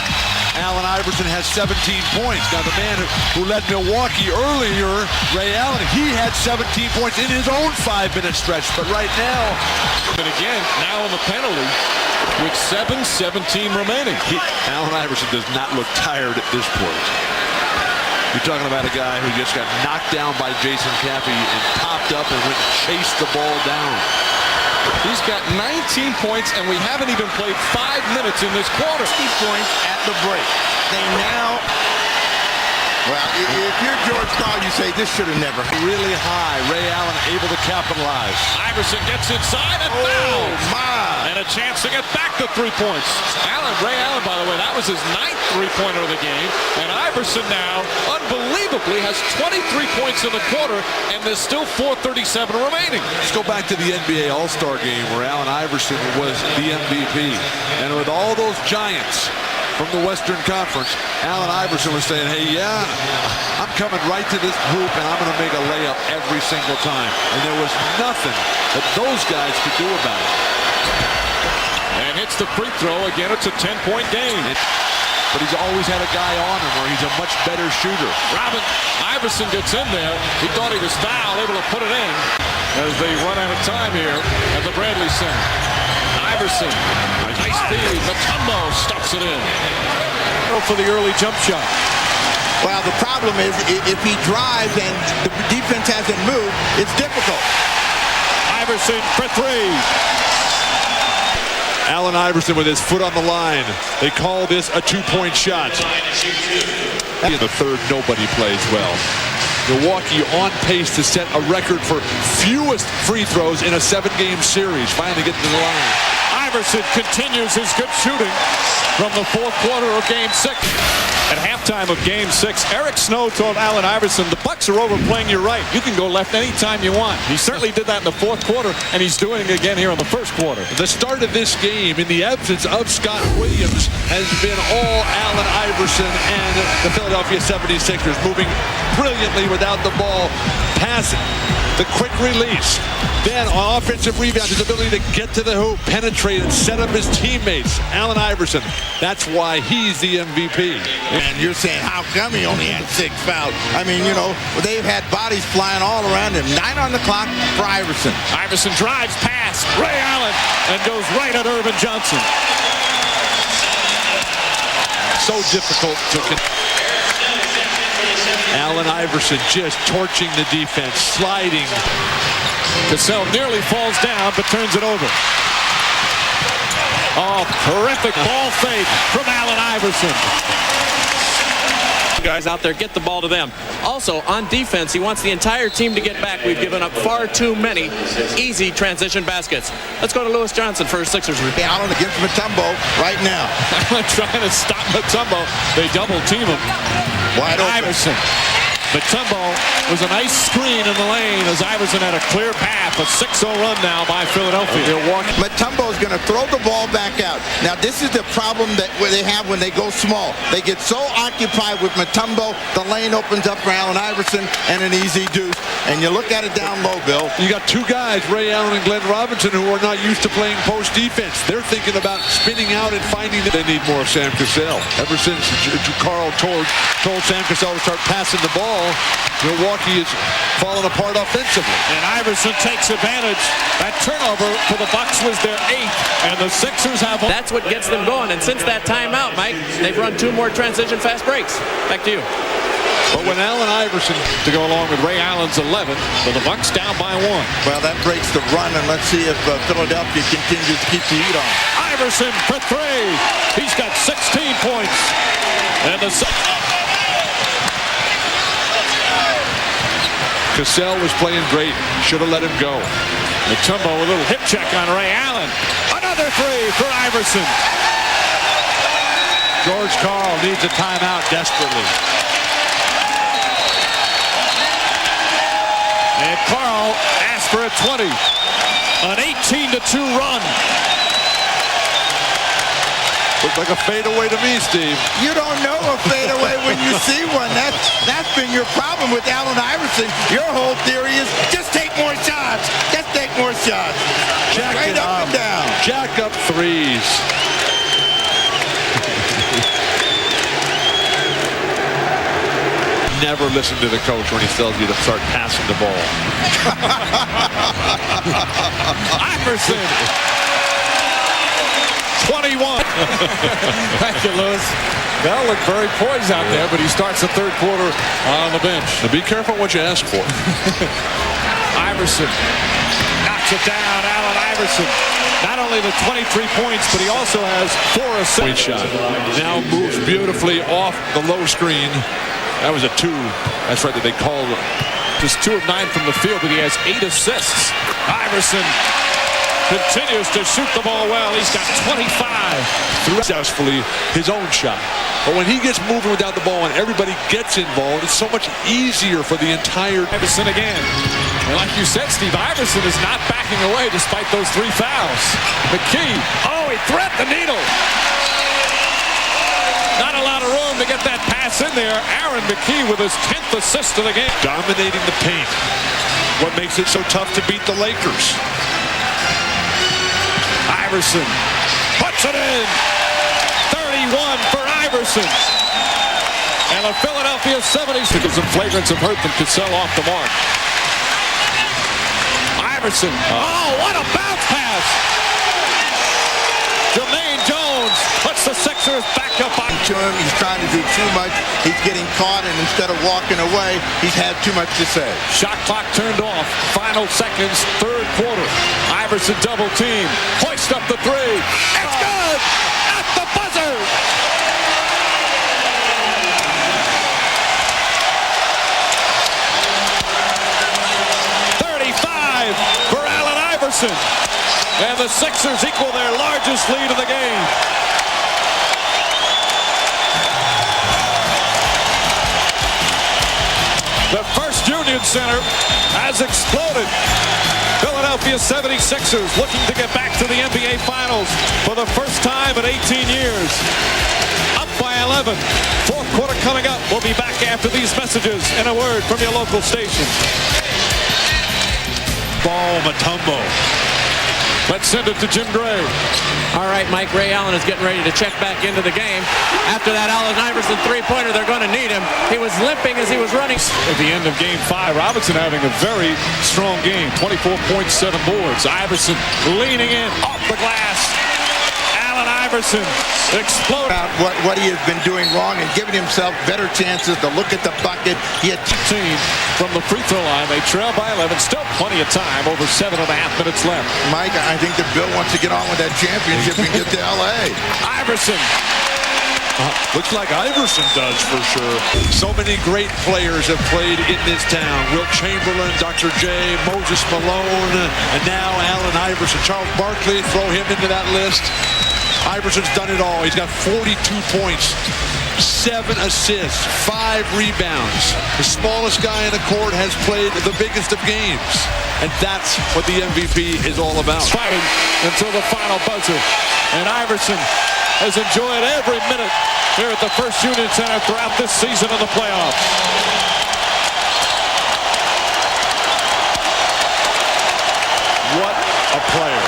Allen Iverson has 17 points. Now, the man who led Milwaukee earlier, Ray Allen, he had 17 points in his own 5-minute stretch. But right now... And again, now in the penalty with 7:17 remaining. Allen Iverson does not look tired at this point. You're talking about a guy who just got knocked down by Jason Caffey and popped up and went and chased the ball down. He's got 19 points, and we haven't even played 5 minutes in this quarter. 60 points at the break. They now... Well, if you're George Karl, you say this should have never. Really high. Ray Allen able to capitalize. Iverson gets inside and fouls. And a chance to get back to 3 points. Ray Allen, by the way, that was his 9th three-pointer of the game. And Iverson now, unbelievably, has 23 points in the quarter, and there's still 4:37 remaining. Let's go back to the NBA All-Star game where Allen Iverson was the MVP. And with all those giants from the Western Conference, Allen Iverson was saying, hey, yeah, I'm coming right to this hoop, and I'm going to make a layup every single time. And there was nothing that those guys could do about it. And hits the free throw. Again, it's a 10-point game. But he's always had a guy on him where he's a much better shooter. Iverson gets in there. He thought he was fouled, able to put it in as they run out of time here at the Bradley Center. Iverson, nice feed. Mutombo stuffs it in. For the early jump shot. Well, the problem is if he drives and the defense hasn't moved, it's difficult. Iverson for three. Allen Iverson with his foot on the line. They call this a 2-point shot. In the third, nobody plays well. Milwaukee on pace to set a record for fewest free throws in a 7-game series. Finally getting to the line. Iverson continues his good shooting from the fourth quarter of Game 6. At halftime of Game 6, Eric Snow told Allen Iverson, the Bucks are overplaying you right. You can go left anytime you want. He certainly did that in the fourth quarter, and he's doing it again here in the first quarter. The start of this game, in the absence of Scott Williams, has been all Allen Iverson and the Philadelphia 76ers, moving brilliantly without the ball. passing, the quick release. Then on offensive rebounds, his ability to get to the hoop, penetrate, and set up his teammates. Allen Iverson, that's why he's the MVP. And you're saying, how come he only had 6 fouls? I mean, you know, they've had bodies flying all around him. 9 on the clock for Iverson. Iverson drives past Ray Allen and goes right at Irvin Johnson. So difficult to Allen Iverson just torching the defense, sliding. Cassell nearly falls down, but turns it over. Oh, terrific ball fake from Allen Iverson. Guys out there, get the ball to them. Also, on defense, he wants the entire team to get back. We've given up far too many easy transition baskets. Let's go to Lewis Johnson for his Sixers review. Allen against Mutombo right now. Allen trying to stop Mutombo. They double team him. Wide open. Iverson. Mutombo was a nice screen in the lane as Iverson had a clear path. A 6-0 run now by Philadelphia. Mutombo is going to throw the ball back out. Now, this is the problem that they have when they go small. They get so occupied with Mutombo, the lane opens up for Allen Iverson and an easy deuce. And you look at it down low, Bill. You got 2 guys, Ray Allen and Glenn Robinson, who are not used to playing post defense. They're thinking about spinning out and finding that they need more of Sam Cassell. Ever since Carl told Sam Cassell to start passing the ball, Milwaukee is falling apart offensively. And Iverson takes advantage. That turnover for the Bucks was their 8th, and the Sixers have... That's what gets them going, and since that timeout, Mike, they've run 2 more transition fast breaks. Back to you. But when Allen Iverson... To go along with Ray Allen's 11, but the Bucks down by 1. Well, that breaks the run, and let's see if Philadelphia continues to keep the heat on. Iverson for 3. He's got 16 points. And the... Cassell was playing great. Should have let him go. Mutombo a little hip check on Ray Allen. Another 3 for Iverson. George Karl needs a timeout desperately. And Karl asked for a 20. An 18-2 run. Looks like a fadeaway to me, Steve. You don't know a fadeaway when you see one. That's been your problem with Allen Iverson. Your whole theory is just take more shots. Just take more shots. Jack Straight up and down. Jack up 3s. Never listen to the coach when he tells you to start passing the ball. Iverson. 21. Thank you, Lewis. That'll look very poised out there, but he starts the 3rd quarter on the bench. Now be careful what you ask for. Iverson knocks it down. Allen Iverson. Not only the 23 points, but he also has 4 assists. Point shot. Now moves beautifully off the low screen. That was a 2. That's right, that they called it. Just 2 of 9 from the field, but he has 8 assists. Iverson continues to shoot the ball well. He's got 25. Successfully his own shot. But when he gets moving without the ball and everybody gets involved, it's so much easier for the entire... Iverson again. And like you said, Steve, Iverson is not backing away despite those 3 fouls. McKee. Oh, he thread the needle. Not a lot of room to get that pass in there. Aaron McKee with his 10th assist of the game. Dominating the paint. What makes it so tough to beat the Lakers? Iverson puts it in. 31 for Iverson. And the Philadelphia 76ers, because some flagrants have hurt them, Cassell off the mark. Iverson. Oh, what a bounce pass. Jermaine Jones puts the Sixers back up on to him. He's trying to do too much. He's getting caught, and instead of walking away, he's had too much to say. Shot clock turned off. Final seconds, 3rd quarter. Iverson double team. Hoist up the 3. It's good! At the buzzer! For Allen Iverson. And the Sixers equal their largest lead of the game. The First Union Center has exploded. Philadelphia 76ers looking to get back to the NBA Finals for the first time in 18 years. Up by 11. 4th quarter coming up. We'll be back after these messages and a word from your local station. Ball, Mutombo. Let's send it to Jim Gray. All right, Mike, Ray Allen is getting ready to check back into the game. After that Allen Iverson three-pointer, they're going to need him. He was limping as he was running. At the end of Game 5, Robinson having a very strong game. 24.7 boards. Iverson leaning in off the glass. Allen Iverson exploded. What he has been doing wrong and giving himself better chances to look at the bucket. He had 15 from the free throw line. They trail by 11. Still plenty of time. Over 7.5 minutes left. Mike, I think that Bill wants to get on with that championship and get to L.A. Iverson. Looks like Iverson does for sure. So many great players have played in this town. Wilt Chamberlain, Dr. J, Moses Malone, and now Allen Iverson. Charles Barkley, throw him into that list. Iverson's done it all. He's got 42 points, 7 assists, 5 rebounds. The smallest guy in the court has played the biggest of games. And that's what the MVP is all about. Fighting until the final buzzer. And Iverson has enjoyed every minute here at the First Union Center throughout this season of the playoffs. What a player.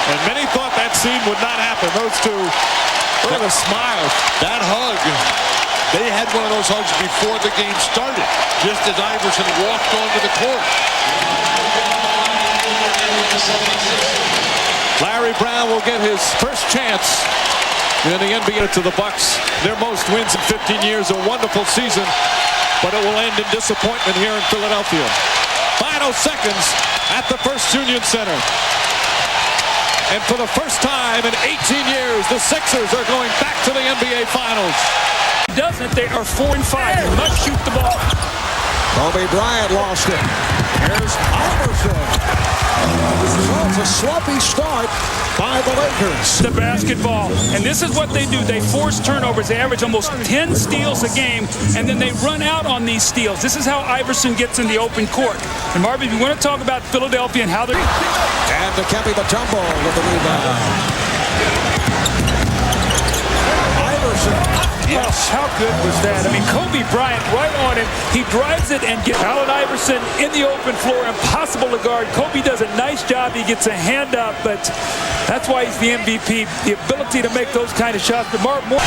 And many thought that scene would not happen. Those two, look at the smiles. That hug, they had one of those hugs before the game started, just as Iverson walked onto the court. Larry Brown will get his first chance in the NBA to the Bucks. Their most wins in 15 years, a wonderful season, but it will end in disappointment here in Philadelphia. Final seconds at the First Union Center. And for the first time in 18 years, the Sixers are going back to the NBA Finals. He doesn't. They are 4-5. He must shoot the ball. Kobe Bryant lost it. Here's Iverson. So it's a sloppy start by the Lakers. The basketball. And this is what they do. They force turnovers. They average almost 10 steals a game, and then they run out on these steals. This is how Iverson gets in the open court. And Marvin, if you want to talk about Philadelphia and how they're... And Dikembe Mutombo with the rebound. Iverson. Yes, how good was that? I mean, Kobe Bryant right on him. He drives it and gets Allen Iverson in the open floor. Impossible to guard. Kobe does a nice job. He gets a hand up, but that's why he's the MVP. The ability to make those kind of shots. But more.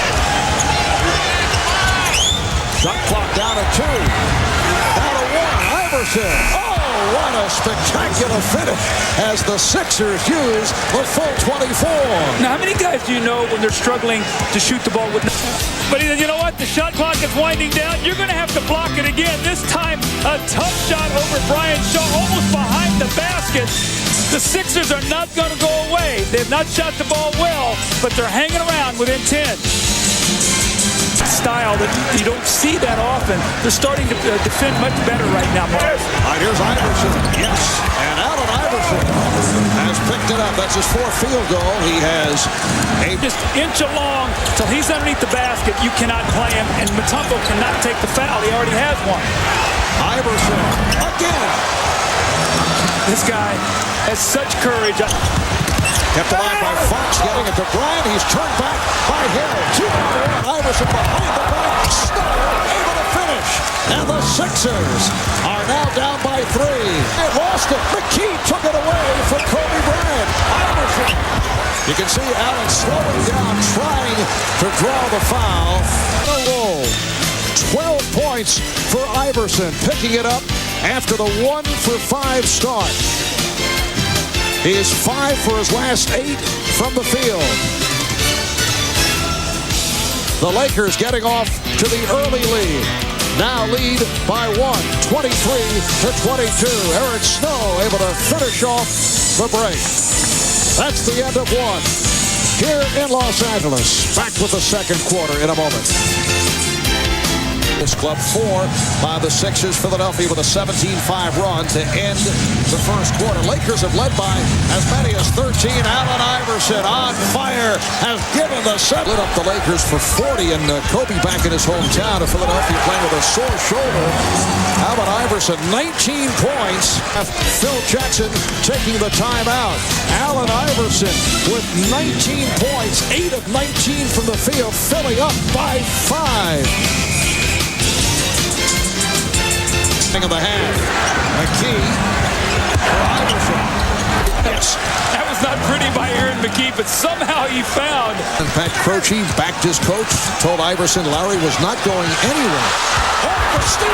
Shot clock down to 2. Down to 1. Iverson. Oh, what a spectacular finish as the Sixers use the full 24. Now, how many guys do you know when they're struggling to shoot the ball with... But you know what? The shot clock is winding down. You're going to have to block it again. This time, a tough shot over Brian Shaw, almost behind the basket. The Sixers are not going to go away. They've not shot the ball well, but they're hanging around within 10. Style that you don't see that often. They're starting to defend much better right now, Mark. All right, here's Iverson. Yes. And Allen Iverson has picked it up. That's his 4th field goal. He has just inch along till he's underneath the basket. You cannot play him, and Mutombo cannot take the foul. He already has one. Iverson again. This guy has such courage. Kept alive by Fox, getting it to Bryant. He's turned back by Hill. 2-on-1. Iverson behind the back. Snow able to finish. And the Sixers are now down by 3. They lost it. McKee took it away from Kobe Bryant. Iverson. You can see Allen slowing down, trying to draw the foul. The roll. 12 points for Iverson, picking it up after the 1-for-5 start. He is 5 for his last 8 from the field. The Lakers getting off to the early lead. Now lead by 1, 23-22. Eric Snow able to finish off the break. That's the end of 1 here in Los Angeles. Back with the second quarter in a moment. This club 4 by the Sixers. Philadelphia with a 17-5 run to end the first quarter. Lakers have led by as many as 13. Allen Iverson on fire has given the set. Lit up the Lakers for 40, and Kobe back in his hometown of Philadelphia playing with a sore shoulder. Allen Iverson, 19 points. Phil Jackson taking the timeout. Allen Iverson with 19 points, 8 of 19 from the field, filling up by 5. Of the half. McKee That was not pretty by Aaron McKee, but somehow he found. In fact, Croce backed his coach, told Iverson Larry was not going anywhere. Oh, for steal,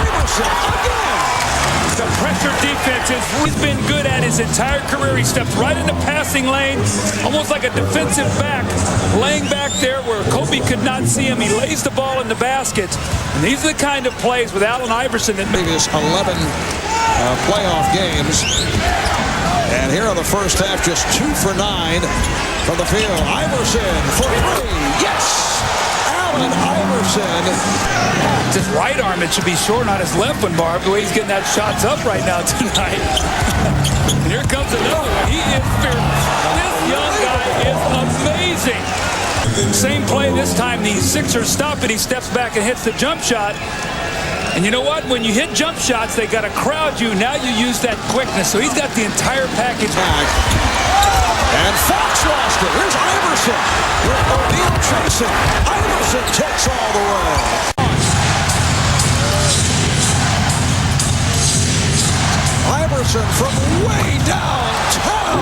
Iverson again. The pressure defense he's been good at his entire career. He steps right into passing lane, almost like a defensive back, laying back there where Kobe could not see him. He lays the ball in the basket. And these are the kind of plays with Allen Iverson that make this 11 playoff games. And here in the first half, just 2 for 9 from the field. Iverson for 3. Yes! Allen Iverson. His right arm, it should be short on his left one, Barb. The way he's getting that shots up right now tonight. Here comes another one. He is fearless. This young guy is amazing. Same play this time. The Sixers stop it. He steps back and hits the jump shot. And you know what? When you hit jump shots, they got to crowd you. Now you use that quickness. So he's got the entire package. And Fox lost it. Here's Iverson with O'Neal chasing. Iverson takes all the way. Iverson from way downtown.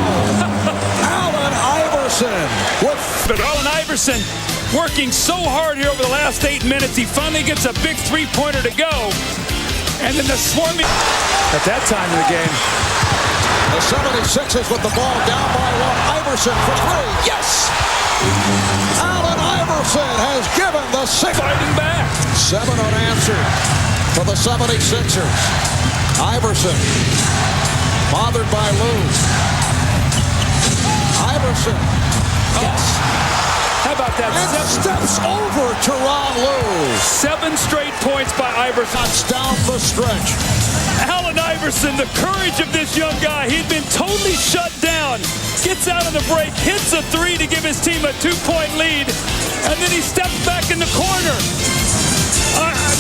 Allen Iverson. But Allen Iverson working so hard here over the last 8 minutes. He finally gets a big three-pointer to go. And then the swarming at that time in the game. The 76ers with the ball down by 1. Iverson for 3. Yes! Allen Iverson has given the Sixers fighting back. 7 unanswered for the 76ers. Iverson bothered by Lou. Iverson. Yes. How about that? And steps over Tyronn Lue. 7 straight points by Iverson. Cuts down the stretch. Allen Iverson, the courage of this young guy. He'd been totally shut down. Gets out of the break, hits a 3 to give his team a 2-point lead. And then he steps back in the corner.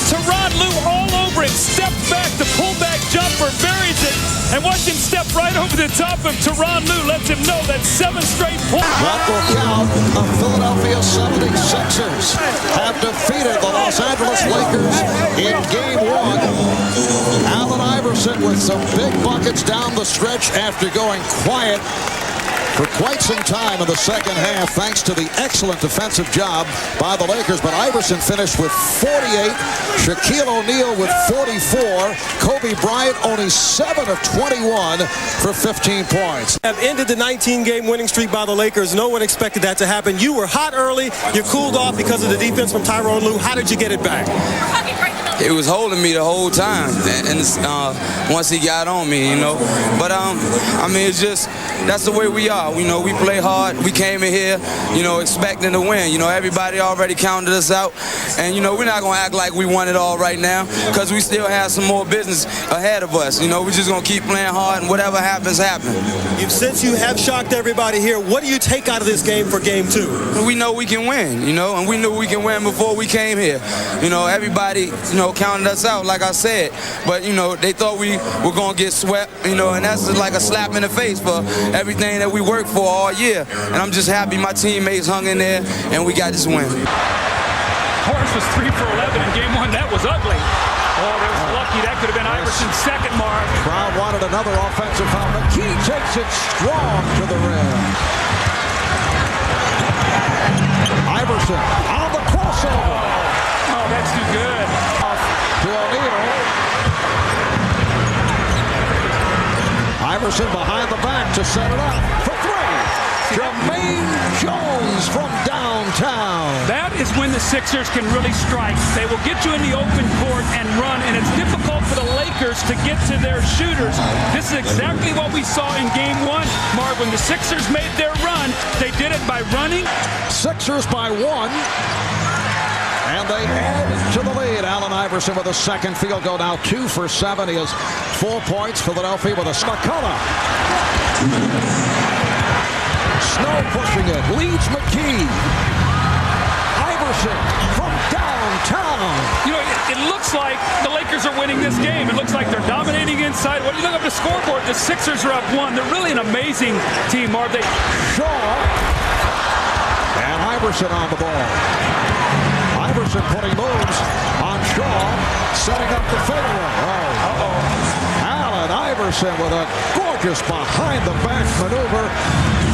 Tyronn Lue all over him. Steps back, the pullback jumper, buries it. And watch him step right over the top of Tyronn Lue. Lets him know that 7 straight points. That will count. The Philadelphia 76ers have defeated the Los Angeles Lakers in Game 1. Allen Iverson with some big buckets down the stretch after going quiet for quite some time in the second half, thanks to the excellent defensive job by the Lakers. But Iverson finished with 48, Shaquille O'Neal with 44, Kobe Bryant only 7 of 21 for 15 points. Have ended the 19-game winning streak by the Lakers. No one expected that to happen. You were hot early. You cooled off because of the defense from Tyronn Lue. How did you get it back? It was holding me the whole time, and once he got on me, you know. But I mean, it's just that's the way we are. You know, we play hard. We came in here, you know, expecting to win. You know, everybody already counted us out, and you know, we're not gonna act like we won it all right now because we still have some more business ahead of us. You know, we're just gonna keep playing hard, and whatever happens, happens. Since you have shocked everybody here, what do you take out of this game for Game 2? We know we can win, you know, and we knew we can win before we came here. You know, everybody, you know, counted us out, like I said, but you know, they thought we were gonna get swept, you know, and that's like a slap in the face for everything that we worked for all year. And I'm just happy my teammates hung in there and we got this win. Horace was 3 for 11 in Game 1. That was ugly. Oh, that was lucky. That could have been Iverson's second mark. Brown wanted another offensive foul. McKee takes it strong to the rim. Iverson on the crossover. Oh, that's too good. To O'Neal. Iverson behind the back to set it up for 3. Jermaine Jones from downtown. That is when the Sixers can really strike. They will get you in the open court and run, and it's difficult for the Lakers to get to their shooters. This is exactly what we saw in Game 1. Marv, when the Sixers made their run, they did it by running. Sixers by 1. And they add to the lead. Allen Iverson with a second field goal now, 2 for 7. He has 4 points. Philadelphia with a McCullough. Snow pushing it. Leads McKee. Iverson from downtown. You know, it looks like the Lakers are winning this game. It looks like they're dominating inside. When you look up the scoreboard, the Sixers are up 1. They're really an amazing team, Marv. Shaw. And Iverson on the ball. Iverson putting moves on Shaw, setting up the fadeaway. Allen Iverson Iverson with a gorgeous behind-the-back maneuver.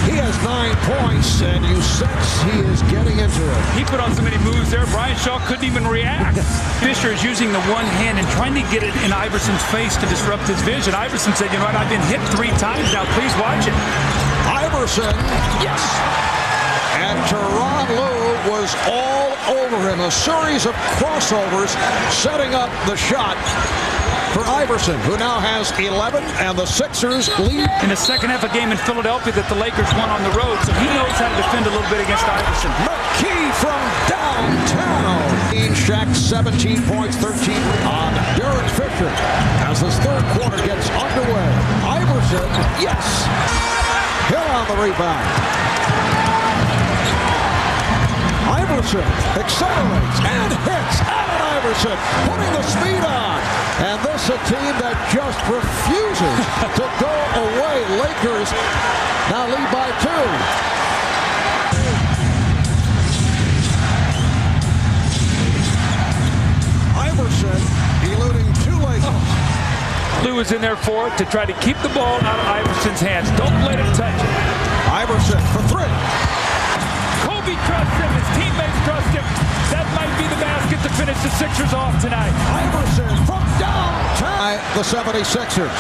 He has 9 points, and you sense he is getting into it. He put on so many moves there, Brian Shaw couldn't even react. Fisher is using the one hand and trying to get it in Iverson's face to disrupt his vision. Iverson said, you know what, I've been hit 3 times now, please watch it. Iverson, yes! And Tyronn Lue was all over him. A series of crossovers setting up the shot for Iverson, who now has 11, and the Sixers lead. In the second half of game in Philadelphia that the Lakers won on the road, so he knows how to defend a little bit against Iverson. McKee from downtown. Shaq 17 points, 13 on Derek Fisher as this third quarter gets underway. Iverson, yes! Hill on the rebound. Iverson accelerates and hits. Allen Iverson putting the speed on. And this a team that just refuses to go away. Lakers now lead by 2. Iverson eluding 2 Lakers. Lue is in there for it to try to keep the ball out of Iverson's hands. Don't let him touch it. Iverson for 3. Kobe trusts him. His teammates trust him. That might be the basket to finish the Sixers off tonight. Iverson from downtown. The 76ers.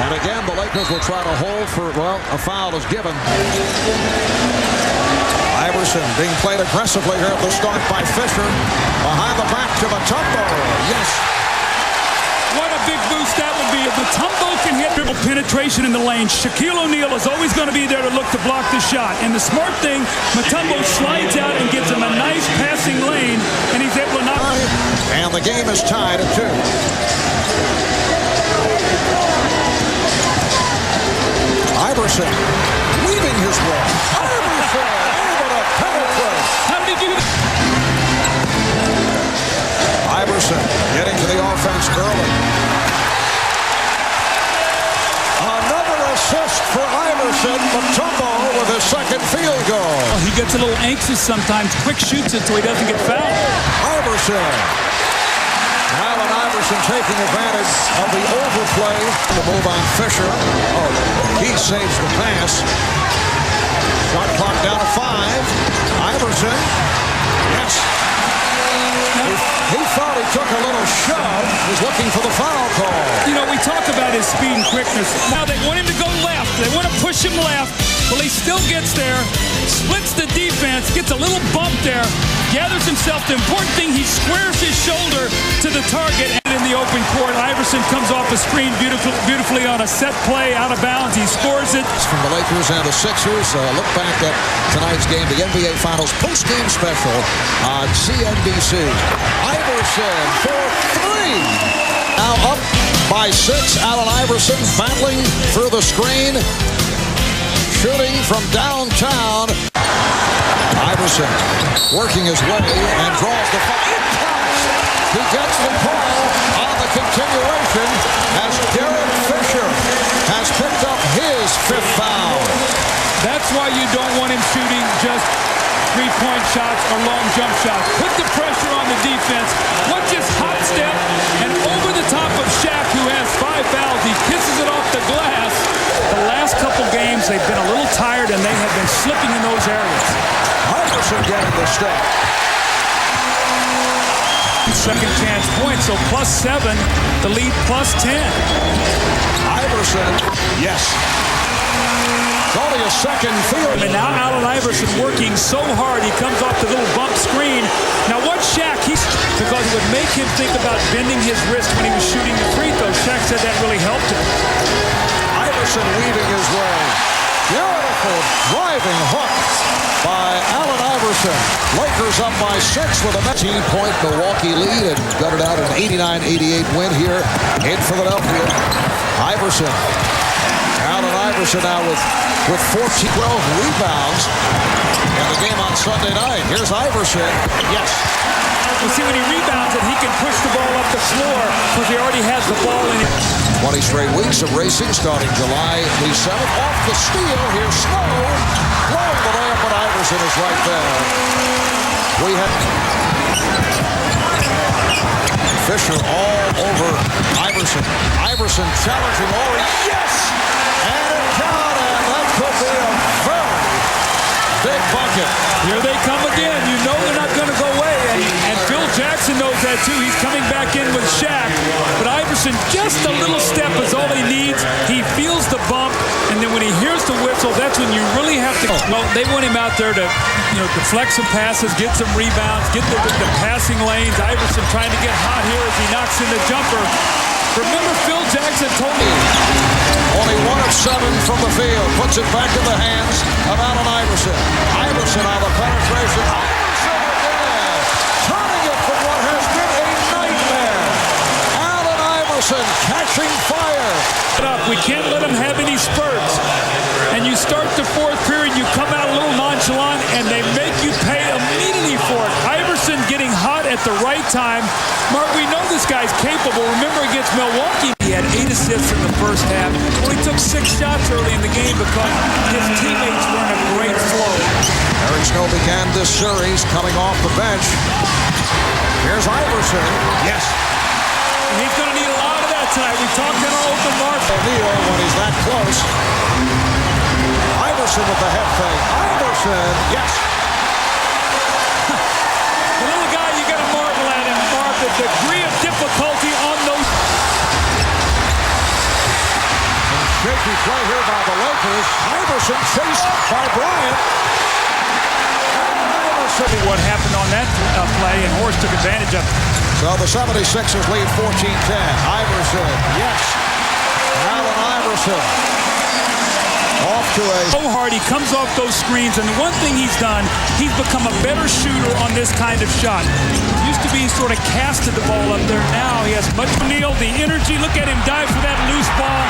And again, the Lakers will try to hold for, well, a foul is given. Iverson being played aggressively here at the start by Fisher. Behind the back to Mutombo. Yes. What a big boost that would be if Mutombo can hit dribble penetration in the lane. Shaquille O'Neal is always going to be there to look to block the shot. And the smart thing, Mutombo slides out and gives him a nice passing lane, and he's able to knock. And the game is tied at 2. Iverson weaving his way. Iverson able to penetrate. How did he do that? Iverson getting to the offense early. Another assist for Iverson. Mutombo with his second field goal. Oh, he gets a little anxious sometimes. Quick shoots it so he doesn't get fouled. Iverson. Allen Iverson taking advantage of the overplay. The move on Fisher. Oh, he saves the pass. Shot clock down to 5. Iverson. Yes. He thought he took a little shove. He's looking for the foul call. You know, we talk about his speed and quickness. Now they want him to go left. They want to push him left. Well, he still gets there, splits the defense, gets a little bump there, gathers himself. The important thing, he squares his shoulder to the target and in the open court. Iverson comes off a screen beautifully on a set play out of bounds. He scores it. From the Lakers and the Sixers, look back at tonight's game, the NBA Finals post-game special on CNBC. Iverson for 3. Now up by 6. Allen Iverson battling through the screen. Shooting from downtown. Iverson working his way and draws the foul. He gets the call on the continuation as Derek Fisher has picked up his 5th foul. That's why you don't want him shooting just 3-point shots or long jump shots. Put the pressure on the defense. Watch his hot step and over the top of Shaq, who has 5 fouls. He kisses it off the glass. The last couple games, they've been a little tired and they have been slipping in those areas. Iverson getting the step. Second chance point, so +7, the lead +10. Iverson, yes. Only a second field. And now Allen Iverson working so hard, he comes off the little bump screen. Now what Shaq, because it would make him think about bending his wrist when he was shooting the free throw. Shaq said that really helped him. Iverson weaving his way. Beautiful driving hook by Allen Iverson. Lakers up by 6 with a 19-point Milwaukee lead and gutted out an 89-88 win here in Philadelphia. Iverson. Allen Iverson now with 14, 12 rebounds in the game on Sunday night. Here's Iverson. Yes. You see, when he rebounds it, he can push the ball up the floor because he already has the ball in it. 20 straight weeks of racing starting July the 7th. Off the steal. Here's Snow. Blowing the layup, but Iverson is right there. We have Fisher all over Iverson. Iverson challenging Laurie. Yes! And it counted, and that could be a very big bucket. Here they come again. You know they're not going to go away. And Phil Jackson knows that too. He's coming back in with Shaq. But Iverson, just a little step is all he needs. He feels the bump. And then when he hears the whistle, that's when you really have to. Well, they want him out there to, deflect some passes, get some rebounds, get the passing lanes. Iverson trying to get hot here as he knocks in the jumper. Remember, Phil Jackson told me. Only 1 of 7 from the field. Puts it back in the hands of Allen Iverson. Iverson on the penetration. Iverson again. Turning it from what has been a nightmare. Allen Iverson catching fire. We can't let him have any spurts. And you start the fourth period, you come out a little nonchalant, and they make you pay immediately for it. Iverson getting hot at the right time. Mark, we know this guy's capable. Remember against Milwaukee, he had 8 assists in the first half. Only took 6 shots early in the game because his teammates were in a great flow. Eric Snow began this series coming off the bench. Here's Iverson. Yes. And he's going to need a lot of that tonight. We talked in our open mark. O'Neal when he's that close. Iverson with the head fake. Iverson. Yes. The little guy, you got to marvel at him, Mark. The degree of difficulty on those. Shaky play here by the Lakers. Iverson chased by Bryant. What happened on that play, and Horst took advantage of it. So the 76ers lead 14-10. Iverson, yes. Allen Iverson. Off to a... So hard, he comes off those screens, and the one thing he's done, he's become a better shooter on this kind of shot. Used to be sort of casted the ball up there. Now he has much. O'Neal, the energy. Look at him dive for that loose ball.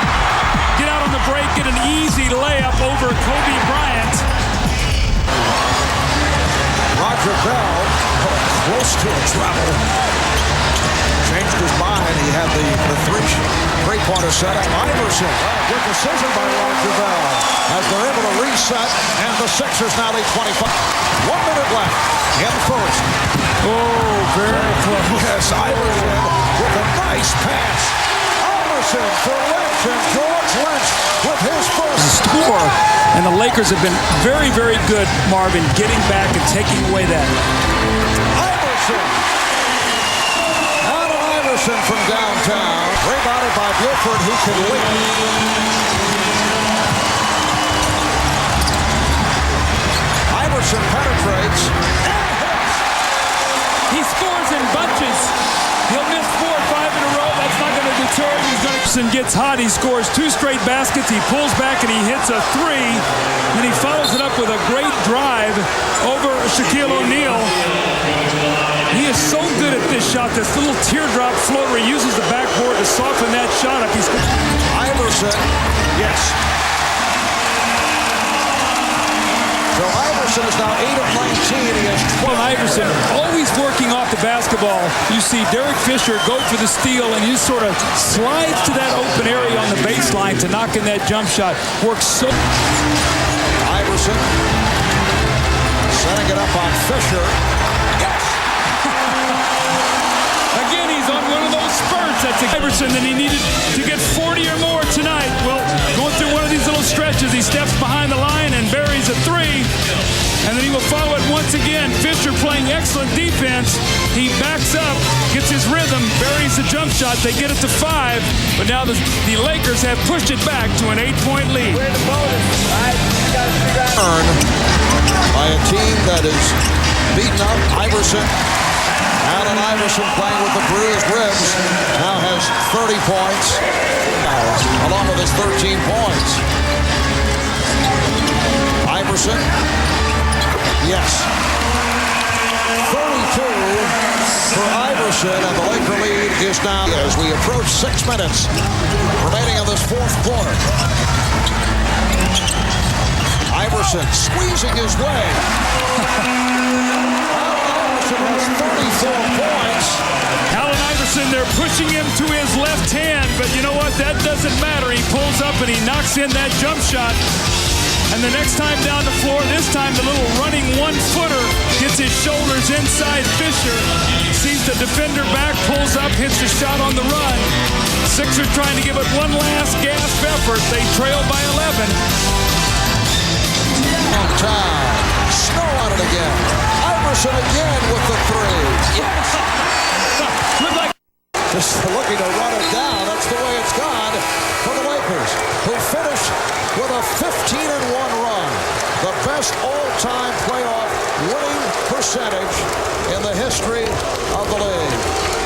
Get out on the break, get an easy layup over Kobe Bryant. Roger Bell, close to a travel. Changed his mind. He had the three-pointer set up. Iverson, good decision by Roger Bell as they're able to reset, and the Sixers now lead 25. 1 minute left in the first. Oh, very close. Yes, Iverson with a nice pass. Iverson for Lynch, and George Lynch with his first score. And the Lakers have been very, very good, Marvin, getting back and taking away that. Iverson. Allen Iverson from downtown. Rebounded by Buford, who can lead. Iverson penetrates. He scores in bunches. He'll miss 4 or 5 in a row. That's not going to deter him. Iverson gets hot. He scores 2 straight baskets. He pulls back and he hits a 3. And he follows it up with a great drive over Shaquille O'Neal. He is so good at this shot. This little teardrop floater. He uses the backboard to soften that shot up. Iverson, yes. So Iverson is now 8 of 19. He has 12. Iverson always working off the basketball. You see Derek Fisher go for the steal, and he sort of slides to that open area on the baseline to knock in that jump shot. Works so. Iverson setting it up on Fisher. Yes. Again, he's on one of those spurts. That's Iverson, and he needed to get 40 or more tonight. Well, going through one of these little stretches, he steps behind the line and buries a 3. And then he will follow it once again. Fisher playing excellent defense. He backs up, gets his rhythm, buries the jump shot. They get it to 5. But now the Lakers have pushed it back to an 8-point lead. Earned by a team that is beaten up. Iverson. Allen Iverson playing with the bruised ribs. Now has 30 points. Along with his 13 points. Iverson. Yes. 32 for Iverson, and the Laker lead is now as we approach 6 minutes remaining in this fourth quarter. Iverson squeezing his way. Iverson has 34 points. Allen Iverson, they're pushing him to his left hand, but you know what? That doesn't matter. He pulls up and he knocks in that jump shot. And the next time down the floor, this time the little running 1-footer Gets his shoulders inside Fisher. Sees the defender back, pulls up, hits the shot on the run. Sixers trying to give it one last gasp effort. They trail by 11. On time. Snow on it again. Iverson again with the three. Yes. Just looking to run it down. That's the way it's gone for the Lakers, who finished with a 15-1 run. The best all-time playoff winning percentage in the history of the league.